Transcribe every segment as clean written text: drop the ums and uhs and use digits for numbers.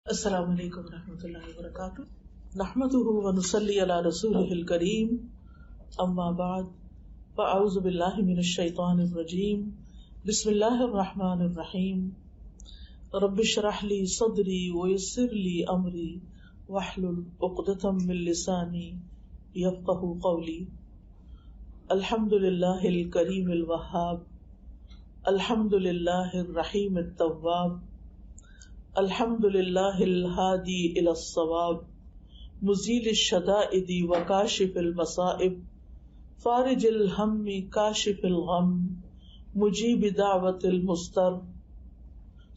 السلام علیکم ورحمۃ اللہ وبرکاتہ، نحمده ونصلی علی رسولہ الکریم، اما بعد، فاعوذ باللہ من الشیطان الرجیم، بسم اللہ الرحمن الرحیم، رب اشرح لی صدری ویسر لی امری واحلل عقدۃ من لسانی یفقہوا قولی۔ الحمد للہ الکریم الوہاب، الحمد للہ الرحیم التواب، الحمد للہ الہادی الی الصواب، مزیل الشدائد وکاشف المصائب، فارج الہم کاشف الغم، مجیب دعوت المضطر،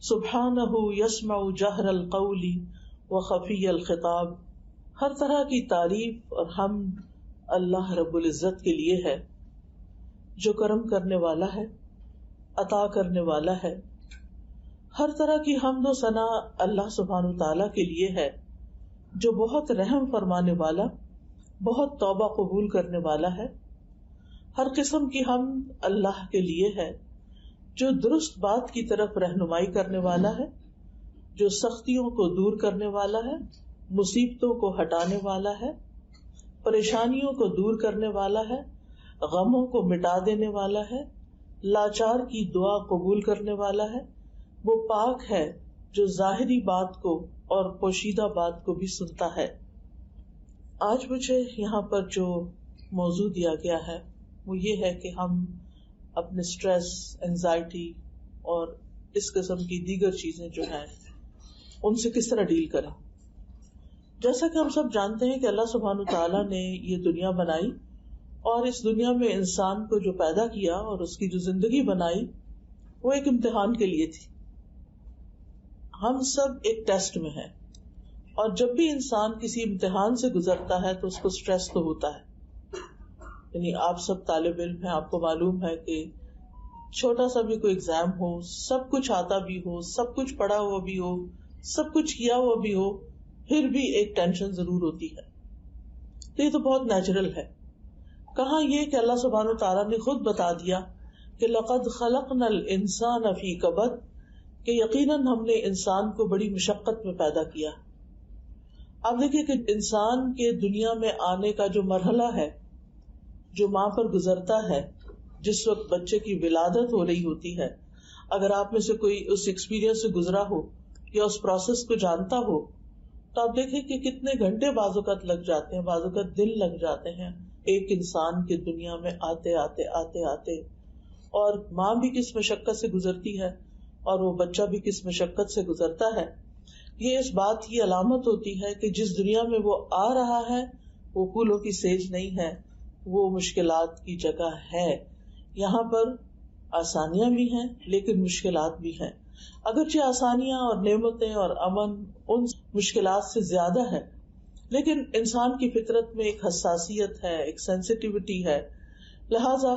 سبحانہ یسمع جہر القول وخفی الخطاب۔ ہر طرح کی تعریف اور حمد اللہ رب العزت کے لیے ہے، جو کرم کرنے والا ہے، عطا کرنے والا ہے۔ ہر طرح کی حمد و ثنا اللہ سبحانہ وتعالیٰ کے لیے ہے، جو بہت رحم فرمانے والا، بہت توبہ قبول کرنے والا ہے۔ ہر قسم کی حمد اللہ کے لیے ہے، جو درست بات کی طرف رہنمائی کرنے والا ہے، جو سختیوں کو دور کرنے والا ہے، مصیبتوں کو ہٹانے والا ہے، پریشانیوں کو دور کرنے والا ہے، غموں کو مٹا دینے والا ہے، لاچار کی دعا قبول کرنے والا ہے۔ وہ پاک ہے جو ظاہری بات کو اور پوشیدہ بات کو بھی سنتا ہے۔ آج مجھے یہاں پر جو موضوع دیا گیا ہے وہ یہ ہے کہ ہم اپنے سٹریس، انزائٹی اور اس قسم کی دیگر چیزیں جو ہیں ان سے کس طرح ڈیل کریں۔ جیسا کہ ہم سب جانتے ہیں کہ اللہ سبحانہ تعالیٰ نے یہ دنیا بنائی، اور اس دنیا میں انسان کو جو پیدا کیا اور اس کی جو زندگی بنائی وہ ایک امتحان کے لیے تھی۔ ہم سب ایک ٹیسٹ میں ہیں، اور جب بھی انسان کسی امتحان سے گزرتا ہے تو اس کو سٹریس تو ہوتا ہے۔ یعنی آپ سب طالب علم ہیں، آپ کو معلوم ہے کہ چھوٹا سا بھی کوئی ایگزام ہو، سب کچھ آتا بھی ہو، سب کچھ پڑھا ہوا بھی ہو، سب کچھ کیا ہوا بھی ہو، پھر بھی ایک ٹینشن ضرور ہوتی ہے۔ تو یہ تو بہت نیچرل ہے۔ کہاں یہ کہ اللہ سبحانہ تعالیٰ نے خود بتا دیا کہ لَقَدْ خَلَقْنَا الْإِنسَانَ فِي كَبَدٍ، کہ یقیناً ہم نے انسان کو بڑی مشقت میں پیدا کیا۔ آپ دیکھیں کہ انسان کے دنیا میں آنے کا جو مرحلہ ہے، جو ماں پر گزرتا ہے، جس وقت بچے کی ولادت ہو رہی ہوتی ہے، اگر آپ میں سے کوئی اس ایکسپیرینس سے گزرا ہو یا اس پروسیس کو جانتا ہو تو آپ دیکھیں کہ کتنے گھنٹے بعض اوقات لگ جاتے ہیں، بعض اوقات دن لگ جاتے ہیں ایک انسان کے دنیا میں آتے آتے، اور ماں بھی کس مشقت سے گزرتی ہے اور وہ بچہ بھی کس مشقت سے گزرتا ہے۔ یہ اس بات کی علامت ہوتی ہے کہ جس دنیا میں وہ آ رہا ہے وہ پھولوں کی سیج نہیں ہے، وہ مشکلات کی جگہ ہے۔ یہاں پر آسانیاں بھی ہیں لیکن مشکلات بھی ہیں، اگرچہ آسانیاں اور نعمتیں اور امن ان مشکلات سے زیادہ ہے، لیکن انسان کی فطرت میں ایک حساسیت ہے، ایک سینسٹیوٹی ہے، لہذا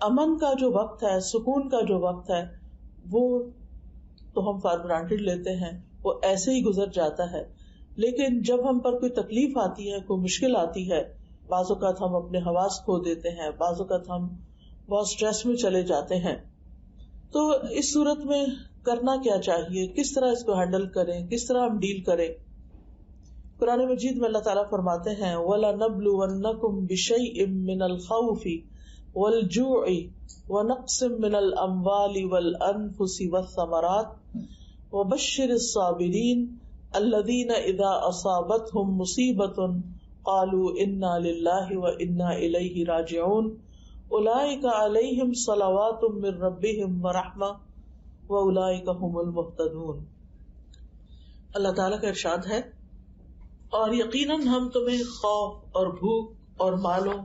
امن کا جو وقت ہے، سکون کا جو وقت ہے، وہ تو ہم فار گرانٹیڈ لیتے ہیں، وہ ایسے ہی گزر جاتا ہے۔ لیکن جب ہم پر کوئی تکلیف آتی ہے، کوئی مشکل آتی ہے، بعض اوقات ہم اپنے حواس کھو دیتے ہیں، بعض اوقات ہم بہت سٹریس میں چلے جاتے ہیں۔ تو اس صورت میں کرنا کیا چاہیے، کس طرح اس کو ہینڈل کریں، کس طرح ہم ڈیل کریں۔ قرآن مجید میں اللہ تعالیٰ فرماتے ہیں وَلَنَبْلُوَنَّكُمْ بِشَيْءٍ مِّنَ الْخَوْفِ وَالْجُوعِ وَنَقْصٍ مِّنَ الْأَمْوَالِ وَالْأَنفُسِ وَالثَّمَرَاتِ وَبَشِّرِ الصَّابِرِينَ الَّذِينَ إِذَا أَصَابَتْهُمْ مُصِيبَةٌ قَالُوا إِنَّا لِلَّهِ وَإِنَّا إِلَيْهِ رَاجِعُونَ أُولَئِكَ عَلَيْهِمْ صَلَوَاتٌ مِّن رَّبِّهِمْ وَرَحْمَةٌ وَأُولَئِكَ هُمُ الْمُهْتَدُونَ۔ اللہ تعالیٰ کا ارشاد ہے، اور یقیناً ہم تمہیں خوف اور بھوک اور مالوں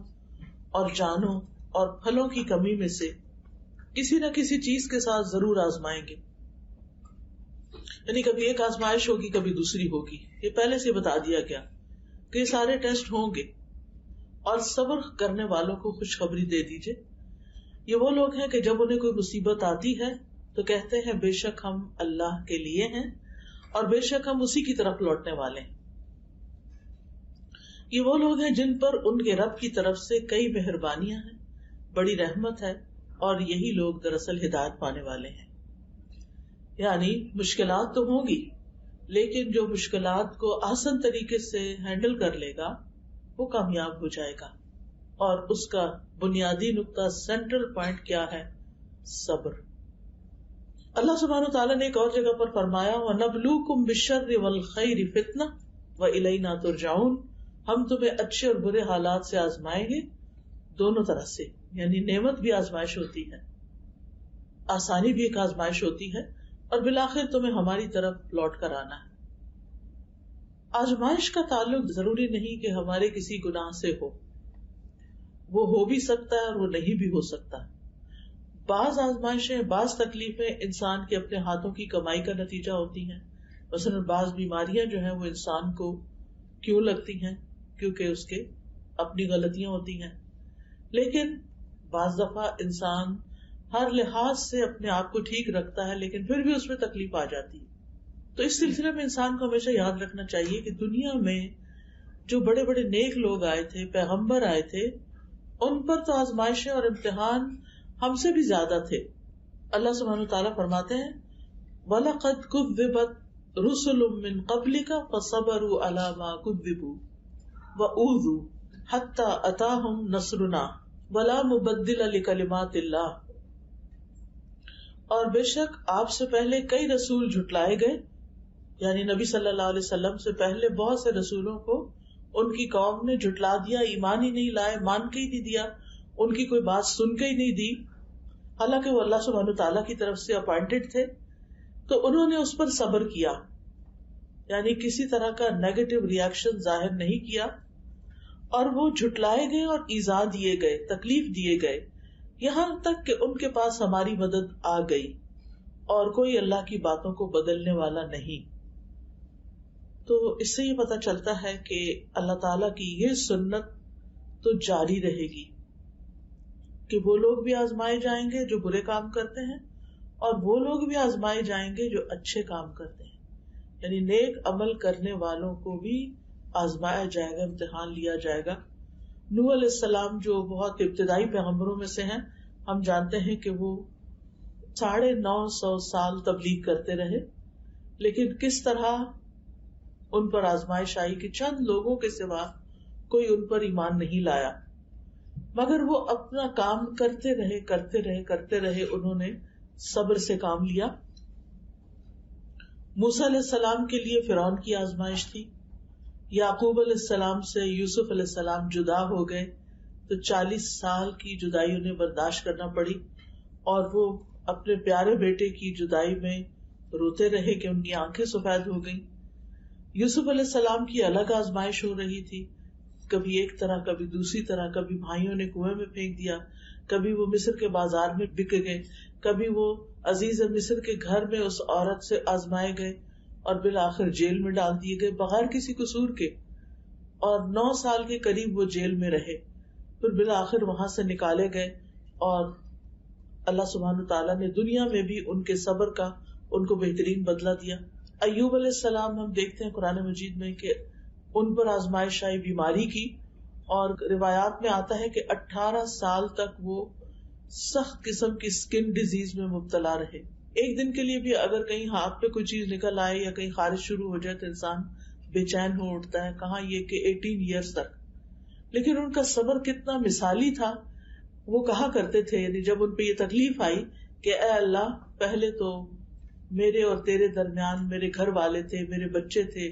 اور جانوں اور پھلوں کی کمی میں سے کسی نہ کسی چیز کے ساتھ ضرور آزمائیں گے۔ یعنی کبھی ایک آزمائش ہوگی، کبھی دوسری ہوگی، یہ پہلے سے بتا دیا گیا کہ یہ سارے ٹیسٹ ہوں گے، اور صبر کرنے والوں کو خوشخبری دے دیجئے۔ یہ وہ لوگ ہیں کہ جب انہیں کوئی مصیبت آتی ہے تو کہتے ہیں بے شک ہم اللہ کے لیے ہیں اور بے شک ہم اسی کی طرف لوٹنے والے ہیں۔ یہ وہ لوگ ہیں جن پر ان کے رب کی طرف سے کئی مہربانیاں ہیں، بڑی رحمت ہے، اور یہی لوگ دراصل ہدایت پانے والے ہیں۔ یعنی مشکلات تو ہوں گی، لیکن جو مشکلات کو آسان طریقے سے ہینڈل کر لے گا وہ کامیاب ہو جائے گا. اور اس کا بنیادی نقطہ، سینٹرل پوائنٹ کیا ہے؟ صبر. اللہ سبحانہ وتعالیٰ نے ایک اور جگہ پر فرمایا وَنَبْلُوكُمْ بِالشَّرِّ وَالْخَيْرِ فِتْنَةً وَإِلَيْنَا تُرْجَعُونَ. ہم تمہیں اچھے اور برے حالات سے آزمائیں گے، دونوں طرح سے. یعنی نعمت بھی آزمائش ہوتی ہے، آسانی بھی ایک آزمائش ہوتی ہے، اور بالآخر تمہیں ہماری طرف لوٹ کر آنا ہے. آزمائش کا تعلق ضروری نہیں کہ ہمارے کسی گناہ سے ہو بھی سکتا ہے اور وہ نہیں بھی ہو سکتا. بعض آزمائشیں، بعض تکلیفیں انسان کے اپنے ہاتھوں کی کمائی کا نتیجہ ہوتی ہیں. مثلا بعض بیماریاں جو ہیں وہ انسان کو کیوں لگتی ہیں؟ کیونکہ اس کے اپنی غلطیاں ہوتی ہیں. لیکن بعض دفعہ انسان ہر لحاظ سے اپنے آپ کو ٹھیک رکھتا ہے لیکن پھر بھی اس میں تکلیف آ جاتی ہے. تو اس سلسلے میں انسان کو ہمیشہ یاد رکھنا چاہیے کہ دنیا میں جو بڑے بڑے نیک لوگ آئے تھے، پیغمبر آئے تھے، ان پر تو آزمائشیں اور امتحان ہم سے بھی زیادہ تھے. اللہ سبحانہ وتعالیٰ فرماتے ہیں وَلَقَدْ كُذِّبَتْ رُسُلٌ مِّن قَبْلِكَ فَصَبَرُوا عَلَىٰ مَا كُذِّبُوا وَأُوذُوا حَتَّىٰ أَتَاهُمْ نَصْرُنَا وَلَا مُبَدِّلَ لِكَلِمَاتِ اللَّهِ. اور بے شک آپ سے پہلے کئی رسول جھٹلائے گئے، یعنی نبی صلی اللہ علیہ وسلم سے پہلے بہت سے رسولوں کو ان کی قوم نے جھٹلا دیا، ایمان ہی نہیں لائے، مان کے ہی نہیں دیا، ان کی کوئی بات سن کے ہی نہیں دی، حالانکہ وہ اللہ سبحانہ تعالیٰ کی طرف سے اپوائنٹڈ تھے. تو انہوں نے اس پر صبر کیا، یعنی کسی طرح کا نیگیٹو ریئیکشن ظاہر نہیں کیا، اور وہ جھٹلائے گئے اور ایذا دیے گئے، تکلیف دیے گئے، یہاں تک کہ ان کے پاس ہماری مدد آ گئی، اور کوئی اللہ کی باتوں کو بدلنے والا نہیں. تو اس سے یہ پتہ چلتا ہے کہ اللہ تعالیٰ کی یہ سنت تو جاری رہے گی کہ وہ لوگ بھی آزمائے جائیں گے جو برے کام کرتے ہیں، اور وہ لوگ بھی آزمائے جائیں گے جو اچھے کام کرتے ہیں. یعنی نیک عمل کرنے والوں کو بھی آزمایا جائے گا، امتحان لیا جائے گا. نوح علیہ السلام جو بہت ابتدائی پیغمبروں میں سے ہیں، ہم جانتے ہیں کہ وہ 950 سال تبلیغ کرتے رہے، لیکن کس طرح ان پر آزمائش آئی کہ چند لوگوں کے سوا کوئی ان پر ایمان نہیں لایا، مگر وہ اپنا کام کرتے رہے. انہوں نے صبر سے کام لیا. موسیٰ علیہ السلام کے لیے فرعون کی آزمائش تھی. یعقوب علیہ السلام سے یوسف علیہ السلام جدا ہو گئے تو 40 سال کی جدائی انہیں برداشت کرنا پڑی، اور وہ اپنے پیارے بیٹے کی جدائی میں روتے رہے کہ ان کی آنکھیں سفید ہو گئیں. یوسف علیہ السلام کی الگ آزمائش ہو رہی تھی، کبھی ایک طرح کبھی دوسری طرح، کبھی بھائیوں نے کنویں میں پھینک دیا، کبھی وہ مصر کے بازار میں بک گئے، کبھی وہ عزیز مصر کے گھر میں اس عورت سے آزمائے گئے اور بالآخر جیل میں ڈال دیے گئے بغیر کسی قصور کے، اور 9 سال کے قریب وہ جیل میں رہے. پھر بالآخر وہاں سے نکالے گئے، اور اللہ سبحانہ تعالیٰ نے دنیا میں بھی ان کے صبر کا ان کو بہترین بدلہ دیا. ایوب علیہ السلام ہم دیکھتے ہیں قرآن مجید میں کہ ان پر آزمائش آئی بیماری کی، اور روایات میں آتا ہے کہ 18 سال تک وہ سخت قسم کی سکن ڈیزیز میں مبتلا رہے. ایک دن کے لیے بھی اگر کہیں ہاتھ پہ کوئی چیز نکل آئے یا کہیں خارش شروع ہو جائے تو انسان بے چین ہو اٹھتا ہے، کہاں یہ کہ 18 ایئرز تک. لیکن ان کا صبر کتنا مثالی تھا. وہ کہا کرتے تھے، یعنی جب ان پہ یہ تکلیف آئی کہ اے اللہ، پہلے تو میرے اور تیرے درمیان میرے گھر والے تھے، میرے بچے تھے،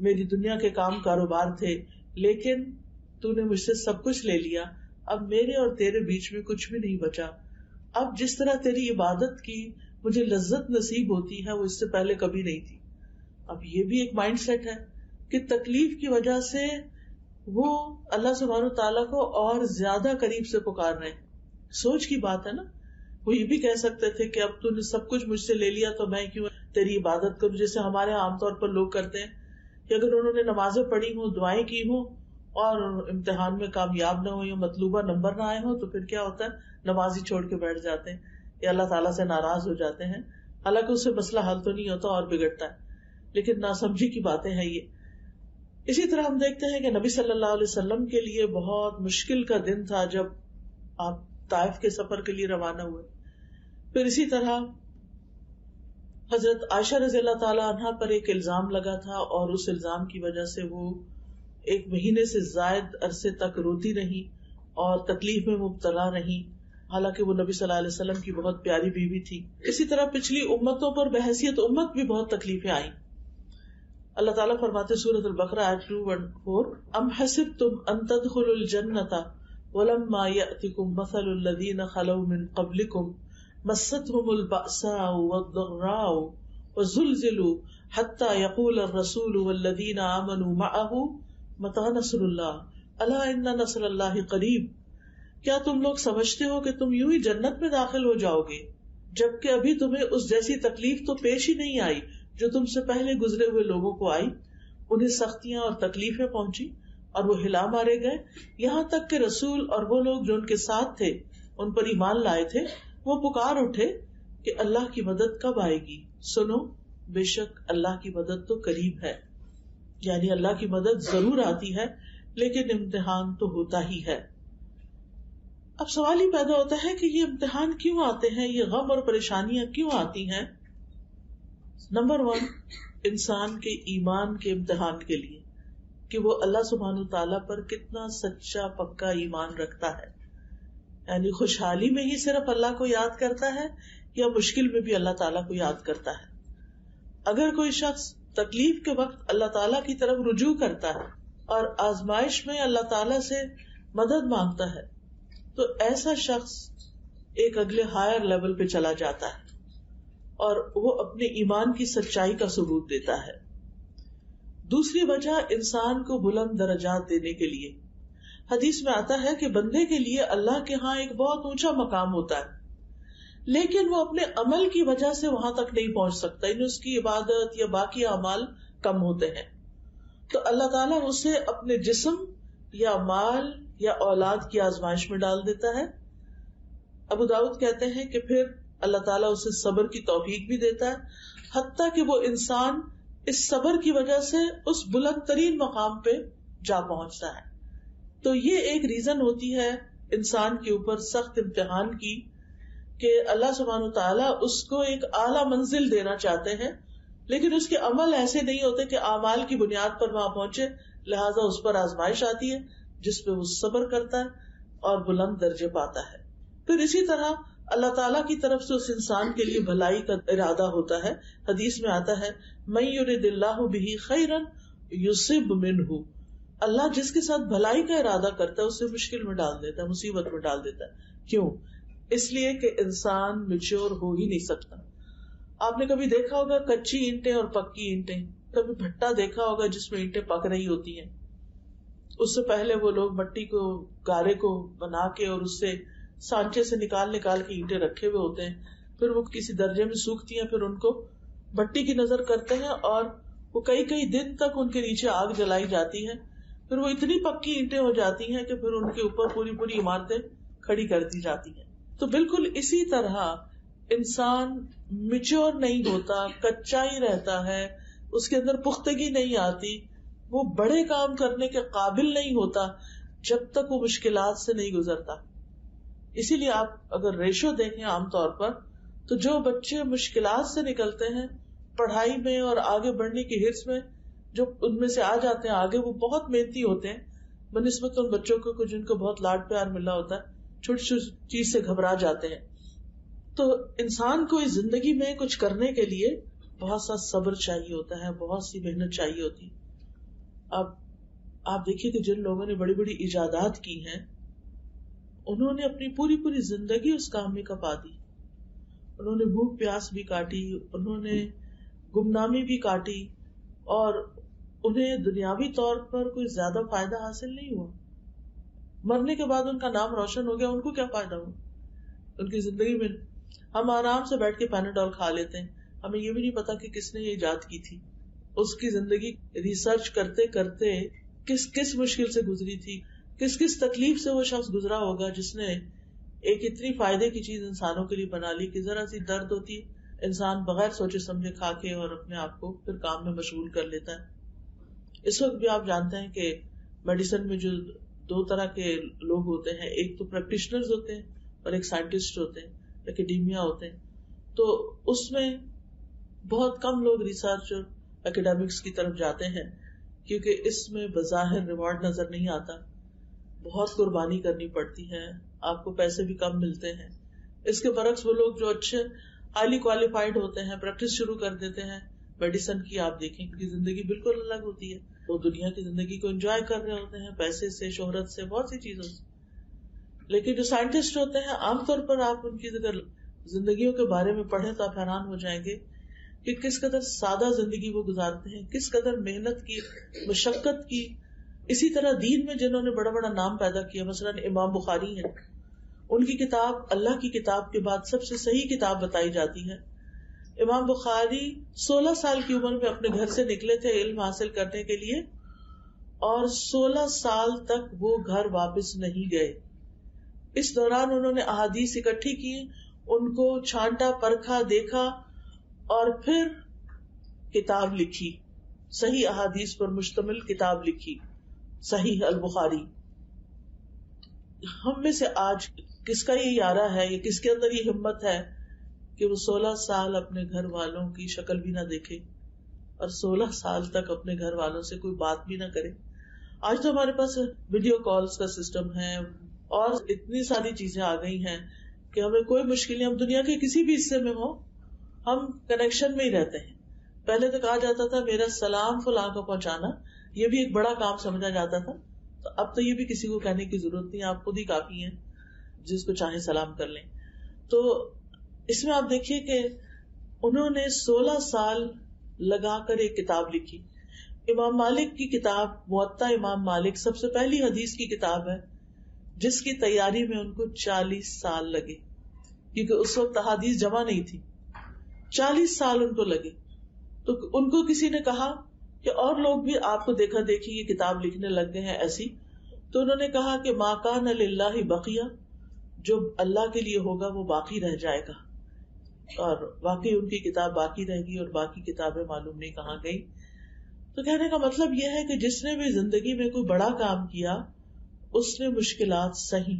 میری دنیا کے کام کاروبار تھے، لیکن تو نے مجھ سے سب کچھ لے لیا، اب میرے اور تیرے بیچ میں کچھ بھی نہیں بچا. اب جس طرح تیری عبادت کی مجھے لذت نصیب ہوتی ہے وہ اس سے پہلے کبھی نہیں تھی. اب یہ بھی ایک مائنڈ سیٹ ہے کہ تکلیف کی وجہ سے وہ اللہ سبحانہ تعالیٰ کو اور زیادہ قریب سے پکار رہے ہیں. سوچ کی بات ہے نا. وہ یہ بھی کہہ سکتے تھے کہ اب تو نے سب کچھ مجھ سے لے لیا تو میں کیوں تیری عبادت کروں، جیسے ہمارے عام طور پر لوگ کرتے ہیں کہ اگر انہوں نے نمازیں پڑھی ہوں، دعائیں کی ہوں اور امتحان میں کامیاب نہ ہو یا مطلوبہ نمبر نہ آئے ہوں تو پھر کیا ہوتا ہے، نماز ہی چھوڑ کے بیٹھ جاتے ہیں یا اللہ تعالیٰ سے ناراض ہو جاتے ہیں. حالانکہ اس سے مسئلہ حل تو نہیں ہوتا اور بگڑتا ہے، لیکن ناسمجھی کی باتیں ہیں یہ. اسی طرح ہم دیکھتے ہیں کہ نبی صلی اللہ علیہ وسلم کے لیے بہت مشکل کا دن تھا جب آپ طائف کے سفر کے لیے روانہ ہوئے. پھر اسی طرح حضرت عائشہ رضی اللہ تعالیٰ عنہا پر ایک الزام لگا تھا اور اس الزام کی وجہ سے وہ 1 مہینے سے زائد عرصے تک روتی رہی اور تکلیف میں مبتلا رہی، حالانکہ وہ نبی صلی اللہ علیہ وسلم کی بہت پیاری بیوی تھی. اسی طرح پچھلی امتوں پر بحیثیت امت بھی بہت تکلیفیں آئیں. اللہ تعالیٰ فرماتے سورۃ البقرہ آیت 214 ام حسبتم ان تدخلوا الجنۃ ولما یأتکم مثل الذین خلوا من قبلکم مستهم البأساء والضراء وزلزلوا حتى يقول الرسول والذین آمنوا معه متى نصر اللہ الا ان نصر اللہ قریب. کیا تم لوگ سمجھتے ہو کہ تم یوں ہی جنت میں داخل ہو جاؤ گے جبکہ ابھی تمہیں اس جیسی تکلیف تو پیش ہی نہیں آئی جو تم سے پہلے گزرے ہوئے لوگوں کو آئی؟ انہیں سختیاں اور تکلیفیں پہنچی اور وہ ہلا مارے گئے، یہاں تک کہ رسول اور وہ لوگ جو ان کے ساتھ تھے ان پر ایمان لائے تھے وہ پکار اٹھے کہ اللہ کی مدد کب آئے گی، سنو بے شک اللہ کی مدد تو قریب ہے. یعنی اللہ کی مدد ضرور آتی ہے لیکن امتحان تو ہوتا ہی ہے. اب سوال ہی پیدا ہوتا ہے کہ یہ امتحان کیوں آتے ہیں، یہ غم اور پریشانیاں کیوں آتی ہیں؟ نمبر 1 انسان کے ایمان کے امتحان کے لیے کہ وہ اللہ سبحانہ تعالیٰ پر کتنا سچا پکا ایمان رکھتا ہے، یعنی خوشحالی میں ہی صرف اللہ کو یاد کرتا ہے یا مشکل میں بھی اللہ تعالیٰ کو یاد کرتا ہے. اگر کوئی شخص تکلیف کے وقت اللہ تعالیٰ کی طرف رجوع کرتا ہے اور آزمائش میں اللہ تعالیٰ سے مدد مانگتا ہے تو ایسا شخص ایک اگلے ہائر لیول پہ چلا جاتا ہے اور وہ اپنے ایمان کی سچائی کا ثبوت دیتا ہے. دوسری وجہ انسان کو بلند درجات دینے کے لیے، حدیث میں آتا ہے کہ بندے کے لیے اللہ کے ہاں ایک بہت اونچا مقام ہوتا ہے لیکن وہ اپنے عمل کی وجہ سے وہاں تک نہیں پہنچ سکتا، یعنی اس کی عبادت یا باقی اعمال کم ہوتے ہیں. تو اللہ تعالیٰ اسے اپنے جسم یا مال یا اولاد کی آزمائش میں ڈال دیتا ہے. ابو داؤد کہتے ہیں کہ پھر اللہ تعالیٰ اسے صبر کی توفیق بھی دیتا ہے حتیٰ کہ وہ انسان اس صبر کی وجہ سے اس بلند ترین مقام پہ جا پہنچتا ہے. تو یہ ایک ریزن ہوتی ہے انسان کے اوپر سخت امتحان کی کہ اللہ سبحانہ تعالیٰ اس کو ایک اعلیٰ منزل دینا چاہتے ہیں لیکن اس کے عمل ایسے نہیں ہوتے کہ اعمال کی بنیاد پر وہاں پہنچے، لہٰذا اس پر آزمائش آتی ہے جس پہ وہ صبر کرتا ہے اور بلند درجے پاتا ہے. پھر اسی طرح اللہ تعالیٰ کی طرف سے اس انسان کے لیے بھلائی کا ارادہ ہوتا ہے. حدیث میں آتا ہے من یرد اللہ بہ خیرا یصب منہ، اللہ جس کے ساتھ بھلائی کا ارادہ کرتا ہے اسے مشکل میں ڈال دیتا ہے، مصیبت میں ڈال دیتا ہے. کیوں؟ اس لیے کہ انسان میچور ہو ہی نہیں سکتا. آپ نے کبھی دیکھا ہوگا کچی اینٹیں اور پکی اینٹیں، کبھی بھٹا دیکھا ہوگا جس میں اینٹیں پک رہی ہوتی ہیں. اس سے پہلے وہ لوگ مٹی کو گارے کو بنا کے اور اس سے سانچے سے نکال کے اینٹیں رکھے ہوئے ہوتے ہیں، پھر وہ کسی درجے میں سوکھتی ہیں، پھر ان کو بھٹی کی نظر کرتے ہیں اور وہ کئی دن تک ان کے نیچے آگ جلائی جاتی ہے، پھر وہ اتنی پکی اینٹیں ہو جاتی ہیں کہ پھر ان کے اوپر پوری عمارتیں کھڑی کر دی جاتی ہیں. تو بالکل اسی طرح انسان میچور نہیں ہوتا، کچا ہی رہتا ہے، اس کے اندر پختگی نہیں آتی، وہ بڑے کام کرنے کے قابل نہیں ہوتا جب تک وہ مشکلات سے نہیں گزرتا. اسی لیے آپ اگر ریشو دیکھیں عام طور پر تو جو بچے مشکلات سے نکلتے ہیں پڑھائی میں اور آگے بڑھنے کی ہرس میں، جو ان میں سے آ جاتے ہیں آگے، وہ بہت محنتی ہوتے ہیں بنسبت ان بچوں کو جن کو بہت لاڈ پیار ملا ہوتا ہے، چھوٹی چھوٹی چیز سے گھبرا جاتے ہیں. تو انسان کو اس زندگی میں کچھ کرنے کے لیے بہت سا صبر چاہیے ہوتا ہے، بہت سی محنت چاہیے ہوتی. اب آپ دیکھیے کہ جن لوگوں نے بڑی بڑی ایجادات کی ہیں انہوں نے اپنی پوری زندگی اس کام میں کپا دی. انہوں نے بھوک پیاس بھی کاٹی، انہوں نے گمنامی بھی کاٹی، اور انہیں دنیاوی طور پر کوئی زیادہ فائدہ حاصل نہیں ہوا. مرنے کے بعد ان کا نام روشن ہو گیا، ان کو کیا فائدہ ہوا ان کی زندگی میں؟ ہم آرام سے بیٹھ کے پیناڈول کھا لیتے ہیں، ہمیں یہ بھی نہیں پتا کہ کس نے یہ ایجاد کی تھی. اس کی زندگی ریسرچ کرتے کرتے کس مشکل سے گزری تھی، کس تکلیف سے وہ شخص گزرا ہوگا جس نے ایک اتنی فائدے کی چیز انسانوں کے لیے بنا لی کہ ذرا سی درد ہوتی انسان بغیر سوچے سمجھے کھا کے اور اپنے آپ کو پھر کام میں مشغول کر لیتا ہے. اس وقت بھی آپ جانتے ہیں کہ میڈیسن میں جو 2 طرح کے لوگ ہوتے ہیں، ایک تو پریکٹیشنرز ہوتے ہیں اور ایک سائنٹسٹ ہوتے ہیں، اکیڈیمیا ہوتے ہیں. تو اس میں بہت کم لوگ ریسرچ اور اکیڈیمکس کی طرف جاتے ہیں کیونکہ اس میں بظاہر ریوارڈ نظر نہیں آتا، بہت قربانی کرنی پڑتی ہے، آپ کو پیسے بھی کم ملتے ہیں. اس کے برعکس وہ لوگ جو اچھے ہائیلی کوالیفائڈ ہوتے ہیں، پریکٹس شروع کر دیتے ہیں میڈیسن کی، آپ دیکھیں ان کی زندگی بالکل الگ ہوتی ہے. وہ دنیا کی زندگی کو انجوائے کر رہے ہوتے ہیں، پیسے سے، شہرت سے، بہت سی چیزوں سے. لیکن جو سائنٹسٹ ہوتے ہیں، عام طور پر آپ ان کی اگر زندگیوں کے بارے میں پڑھیں تو آپ حیران ہو جائیں گے کہ کس قدر سادہ زندگی وہ گزارتے ہیں، کس قدر محنت کی، مشقت کی. اسی طرح دین میں جنہوں نے بڑا بڑا نام پیدا کیا، مثلا امام بخاری ہیں، ان کی کتاب اللہ کی کتاب کے بعد سب سے صحیح کتاب بتائی جاتی ہے. امام بخاری 16 سال کی عمر میں اپنے گھر سے نکلے تھے علم حاصل کرنے کے لیے، اور 16 سال تک وہ گھر واپس نہیں گئے. اس دوران انہوں نے احادیث اکٹھی کی، ان کو چھانٹا، پرکھا، دیکھا، اور پھر کتاب لکھی، صحیح احادیث پر مشتمل کتاب لکھی، صحیح البخاری. ہم میں سے آج کس کا یہ یارہ ہے یا کس کے اندر یہ ہمت ہے کہ وہ 16 سال اپنے گھر والوں کی شکل بھی نہ دیکھے اور 16 سال تک اپنے گھر والوں سے کوئی بات بھی نہ کرے. آج تو ہمارے پاس ویڈیو کالز کا سسٹم ہے اور اتنی ساری چیزیں آ گئی ہیں کہ ہمیں کوئی مشکل نہیں، ہم دنیا کے کسی بھی حصے میں ہوں، ہم کنیکشن میں ہی رہتے ہیں. پہلے تو کہا جاتا تھا میرا سلام فلاں کو پہنچانا، یہ بھی ایک بڑا کام سمجھا جاتا تھا. تو اب تو یہ بھی کسی کو کہنے کی ضرورت نہیں، آپ خود ہی کافی ہیں، جس کو چاہیں سلام کر لیں. تو اس میں آپ دیکھیے کہ انہوں نے 16 سال لگا کر ایک کتاب لکھی. امام مالک کی کتاب موطا امام مالک سب سے پہلی حدیث کی کتاب ہے جس کی تیاری میں ان کو 40 سال لگے، کیونکہ اس وقت حدیث جمع نہیں تھی. 40 سال ان کو لگے. تو ان کو کسی نے کہا کہ اور لوگ بھی آپ کو دیکھا دیکھی یہ کتاب لکھنے لگ گئے ہیں ایسی. تو انہوں نے کہا کہ ما کان للہ بقیہ، جو اللہ کے لیے ہوگا وہ باقی رہ جائے گا. اور واقعی ان کی کتاب باقی رہ گئی اور باقی کتابیں معلوم نہیں کہاں گئی. تو کہنے کا مطلب یہ ہے کہ جس نے بھی زندگی میں کوئی بڑا کام کیا اس نے مشکلات سہی.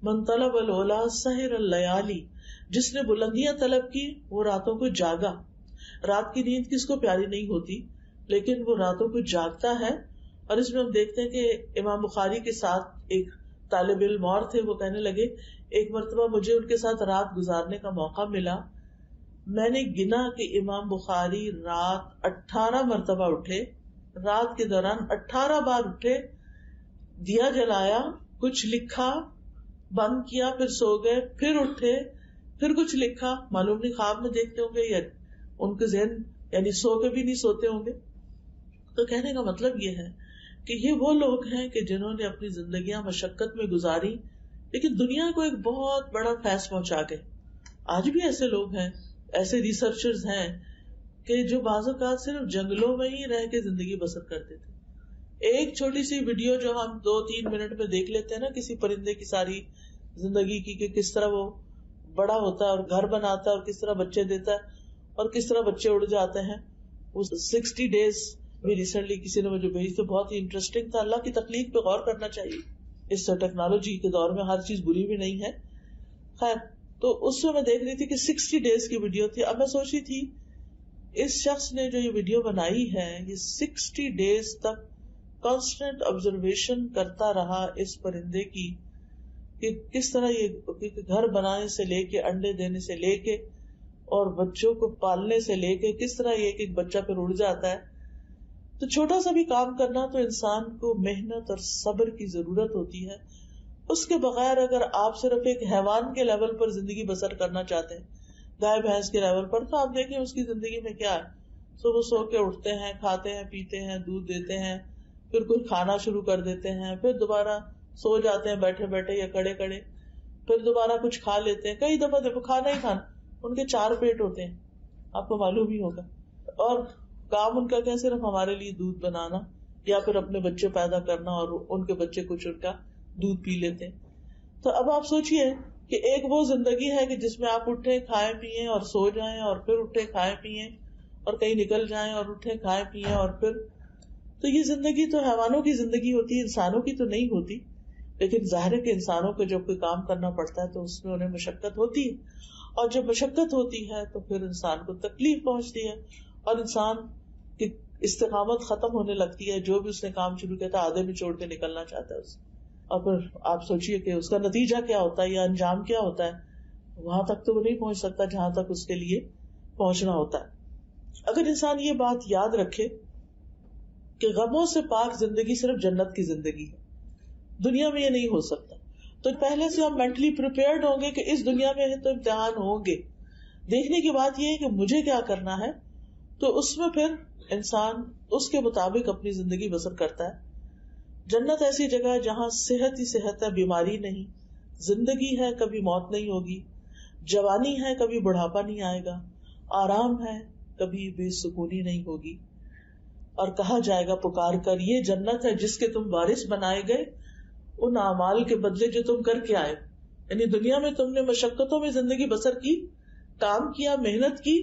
من طلب العلا سحر اللیالی، جس نے بلندیاں طلب کی وہ راتوں کو جاگا. رات کی نیند کس کو پیاری نہیں ہوتی، لیکن وہ راتوں کو جاگتا ہے. اور اس میں ہم دیکھتے ہیں کہ امام بخاری کے ساتھ ایک طالب علم اور تھے، وہ کہنے لگے ایک مرتبہ مجھے ان کے ساتھ رات گزارنے کا موقع ملا، میں نے گنا کہ امام بخاری رات 18 مرتبہ اٹھے، رات کے دوران 18 بار اٹھے، دیا جلایا، کچھ لکھا، بند کیا، پھر سو گئے، پھر اٹھے، پھر کچھ لکھا. معلوم نہیں خواب میں دیکھتے ہوں گے یا ان کے ذہن یعنی سو کے بھی نہیں سوتے ہوں گے. تو کہنے کا مطلب یہ ہے کہ یہ وہ لوگ ہیں کہ جنہوں نے اپنی زندگیاں مشقت میں گزاری لیکن دنیا کو ایک بہت بڑا فیض پہنچا گئے. آج بھی ایسے لوگ ہیں، ایسے ریسرچرز ہیں کہ جو بعض اوقات صرف جنگلوں میں ہی رہ کے زندگی بسر کرتے تھے. ایک چھوٹی سی ویڈیو جو ہم 2-3 منٹ میں دیکھ لیتے ہیں نا کسی پرندے کی ساری زندگی کی، کہ کس طرح وہ بڑا ہوتا ہے اور گھر بناتا ہے اور کس طرح بچے دیتا ہے اور کس طرح بچے اڑ جاتے ہیں. وہ 60 days بھی ریسنٹلی کسی نے مجھے بھیجی، تو بہت ہی انٹرسٹنگ تھا. اللہ کی تخلیق پہ غور کرنا چاہیے. اس ٹیکنالوجی کے دور میں ہر چیز بری بھی نہیں ہے. خیر، تو اس میں دیکھ رہی تھی کہ 60 days کی ویڈیو تھی. اب میں سوچ رہی تھی اس شخص نے جو یہ ویڈیو بنائی ہے یہ 60 days تک کانسٹنٹ آبزرویشن کرتا رہا اس پرندے کی کہ کس طرح یہ گھر بنانے سے لے کے، انڈے دینے سے لے کے اور بچوں کو پالنے سے لے کے کس طرح یہ ایک بچہ پھر اڑ جاتا ہے. تو چھوٹا سا بھی کام کرنا تو انسان کو محنت اور صبر کی ضرورت ہوتی ہے. اس کے بغیر اگر آپ صرف ایک حیوان کے لیول پر زندگی بسر کرنا چاہتے ہیں، گائے بھینس کے لیول پر، تو آپ دیکھیں اس کی زندگی میں کیا ہے. صبح سو کے اٹھتے ہیں، کھاتے ہیں، پیتے ہیں، دودھ دیتے ہیں، پھر کوئی کھانا شروع کر دیتے ہیں، پھر دوبارہ سو جاتے ہیں بیٹھے بیٹھے یا کڑے کڑے، پھر دوبارہ کچھ کھا لیتے ہیں. کئی دفعہ دیکھو کھانا ہی کھانا، ان کے 4 پیٹ ہوتے ہیں، آپ کو معلوم ہی ہوگا. اور کام ان کا کیا صرف ہمارے لیے دودھ بنانا یا پھر اپنے بچے پیدا کرنا اور ان کے بچے کچھ ان کا دودھ پی لیتے ہیں. تو اب آپ سوچئے کہ ایک وہ زندگی ہے کہ جس میں آپ اٹھیں، کھائیں پیئیں اور سو جائیں اور پھر اٹھیں، کھائیں پیئیں اور کہیں نکل جائیں اور اٹھیں، کھائیں پیئیں اور پھر. تو یہ زندگی تو حیوانوں کی زندگی ہوتی ہے، انسانوں کی تو نہیں ہوتی. لیکن ظاہر ہے کہ انسانوں کو جب کوئی کام کرنا پڑتا ہے تو اس میں انہیں مشقت ہوتی ہے. اور جب مشقت ہوتی ہے تو پھر انسان کو تکلیف پہنچتی ہے اور انسان کی استقامت ختم ہونے لگتی ہے. جو بھی اس نے کام شروع کیا تھا آدھے میں چھوڑ کے نکلنا چاہتا ہے اسے. اور پھر آپ سوچئے کہ اس کا نتیجہ کیا ہوتا ہے یا انجام کیا ہوتا ہے. وہاں تک تو وہ نہیں پہنچ سکتا جہاں تک اس کے لیے پہنچنا ہوتا ہے. اگر انسان یہ بات یاد رکھے کہ غموں سے پاک زندگی صرف جنت کی زندگی ہے, دنیا میں یہ نہیں ہو سکتا, تو پہلے سے ہم مینٹلی پریپیئرڈ ہوں گے کہ اس دنیا میں تو امتحان ہوں گے. دیکھنے کی بات یہ ہے کہ مجھے کیا کرنا ہے, تو اس میں پھر انسان اس کے مطابق اپنی زندگی بسر کرتا ہے. جنت ایسی جگہ ہے جہاں صحت ہی صحت ہے, بیماری نہیں, زندگی ہے کبھی موت نہیں ہوگی, جوانی ہے کبھی بڑھاپا نہیں آئے گا, آرام ہے کبھی بے سکونی نہیں ہوگی. اور کہا جائے گا پکار کر, یہ جنت ہے جس کے تم وارث بنائے گئے ان اعمال کے بدلے جو تم کر کے آئے. یعنی دنیا میں تم نے مشقتوں میں زندگی بسر کی, کام کیا, محنت کی.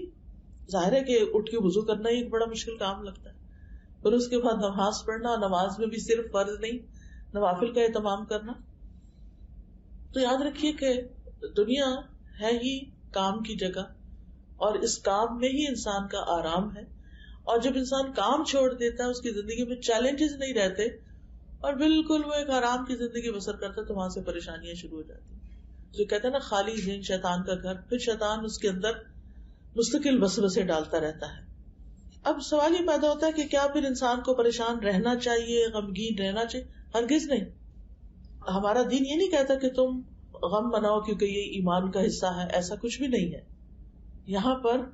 ظاہر ہے کہ اٹھ کے وضو کرنا ہی ایک بڑا مشکل کام لگتا ہے, پھر اس کے بعد نماز پڑھنا, نماز میں بھی صرف فرض نہیں نوافل کا اہتمام کرنا. تو یاد رکھیے کہ دنیا ہے ہی کام کی جگہ, اور اس کام میں ہی انسان کا آرام ہے. اور جب انسان کام چھوڑ دیتا ہے, اس کی زندگی میں چیلنجز نہیں رہتے اور بالکل وہ ایک آرام کی زندگی بسر کرتا ہے, تو وہاں سے پریشانیاں شروع ہو جاتی ہیں. جو کہتے ہیں نا خالی ذہن شیطان کا گھر, پھر شیطان اس کے اندر مستقل وسوسے ڈالتا رہتا ہے. اب سوال یہ پیدا ہوتا ہے کہ کیا پھر انسان کو پریشان رہنا چاہیے, غمگین رہنا چاہیے؟ ہرگز نہیں. ہمارا دین یہ نہیں کہتا کہ تم غم مناؤ کیونکہ یہ ایمان کا حصہ ہے, ایسا کچھ بھی نہیں ہے. یہاں پر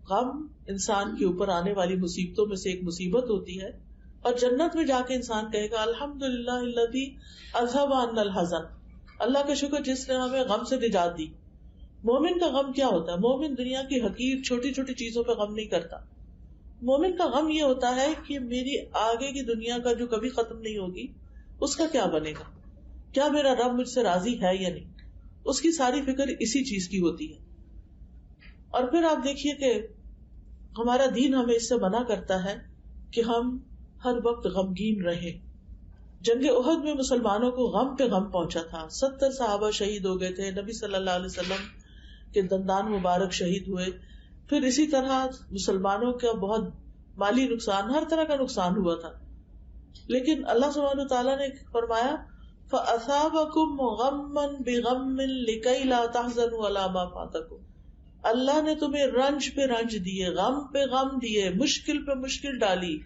غم انسان کے اوپر آنے والی مصیبتوں میں سے ایک مصیبت ہوتی ہے, اور جنت میں جا کے انسان کہے گا الحمدللہ الذی اذھب عنا الحزن, اللہ کا شکر جس نے ہمیں غم سے نجات دی. مومن کا غم کیا ہوتا ہے؟ مومن دنیا کی حقیر چھوٹی چھوٹی چیزوں پہ غم نہیں کرتا. مومن کا غم یہ ہوتا ہے کہ میری آگے کی دنیا کا جو کبھی ختم نہیں ہوگی اس کا کیا بنے گا, کیا میرا رب مجھ سے راضی ہے یا نہیں. اس کی ساری فکر اسی چیز کی ہوتی ہے. اور پھر آپ دیکھیے کہ ہمارا دین ہمیں اس سے منع کرتا ہے کہ ہم ہر وقت غمگین رہیں. جنگ احد میں مسلمانوں کو غم پہ غم پہنچا تھا, 70 صحابہ شہید ہو گئے تھے, نبی صلی اللہ علیہ وسلم کے دندان مبارک شہید ہوئے. پھر اسی طرح مسلمانوں کا بہت مالی نقصان, ہر طرح کا نقصان ہوا تھا. لیکن اللہ سبحانہ وتعالیٰ نے فرمایا فَأَثَابَكُمْ غَمًّا بِغَمٍّ لِكَيْ لَا تَحْزَنُوا عَلَىٰ مَا فَاتَكُمْ, اللہ نے تمہیں رنج پہ رنج دیے, غم پہ غم دیے, مشکل پہ مشکل ڈالی,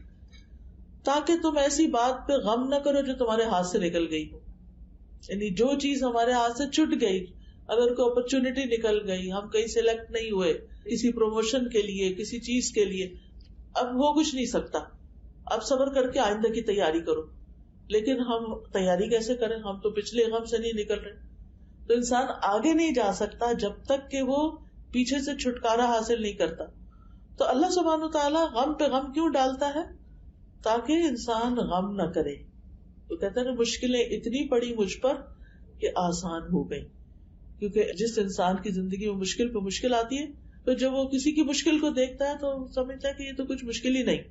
تاکہ تم ایسی بات پہ غم نہ کرو جو تمہارے ہاتھ سے نکل گئی ہو. یعنی جو چیز ہمارے ہاتھ سے چھٹ گئی, اگر کوئی اپرچونٹی نکل گئی, ہم کہیں سلیکٹ نہیں ہوئے کسی پروموشن کے لیے, کسی چیز کے لیے, اب ہو کچھ نہیں سکتا, اب صبر کر کے آئندہ کی تیاری کرو. لیکن ہم تیاری کیسے کریں, ہم تو پچھلے غم سے نہیں نکل رہے. تو انسان آگے نہیں جا سکتا جب تک کہ وہ پیچھے سے چھٹکارا حاصل نہیں کرتا. تو اللہ سبحانہ وتعالیٰ غم پہ غم کیوں ڈالتا ہے؟ تاکہ انسان غم نہ کرے. تو کہتا ہے مشکلیں اتنی پڑی مجھ پر کہ آسان ہو گئی. کیونکہ جس انسان کی زندگی میں مشکل پہ مشکل آتی ہے, تو جب وہ کسی کی مشکل کو دیکھتا ہے تو سمجھتا ہے کہ یہ تو کچھ مشکل ہی نہیں,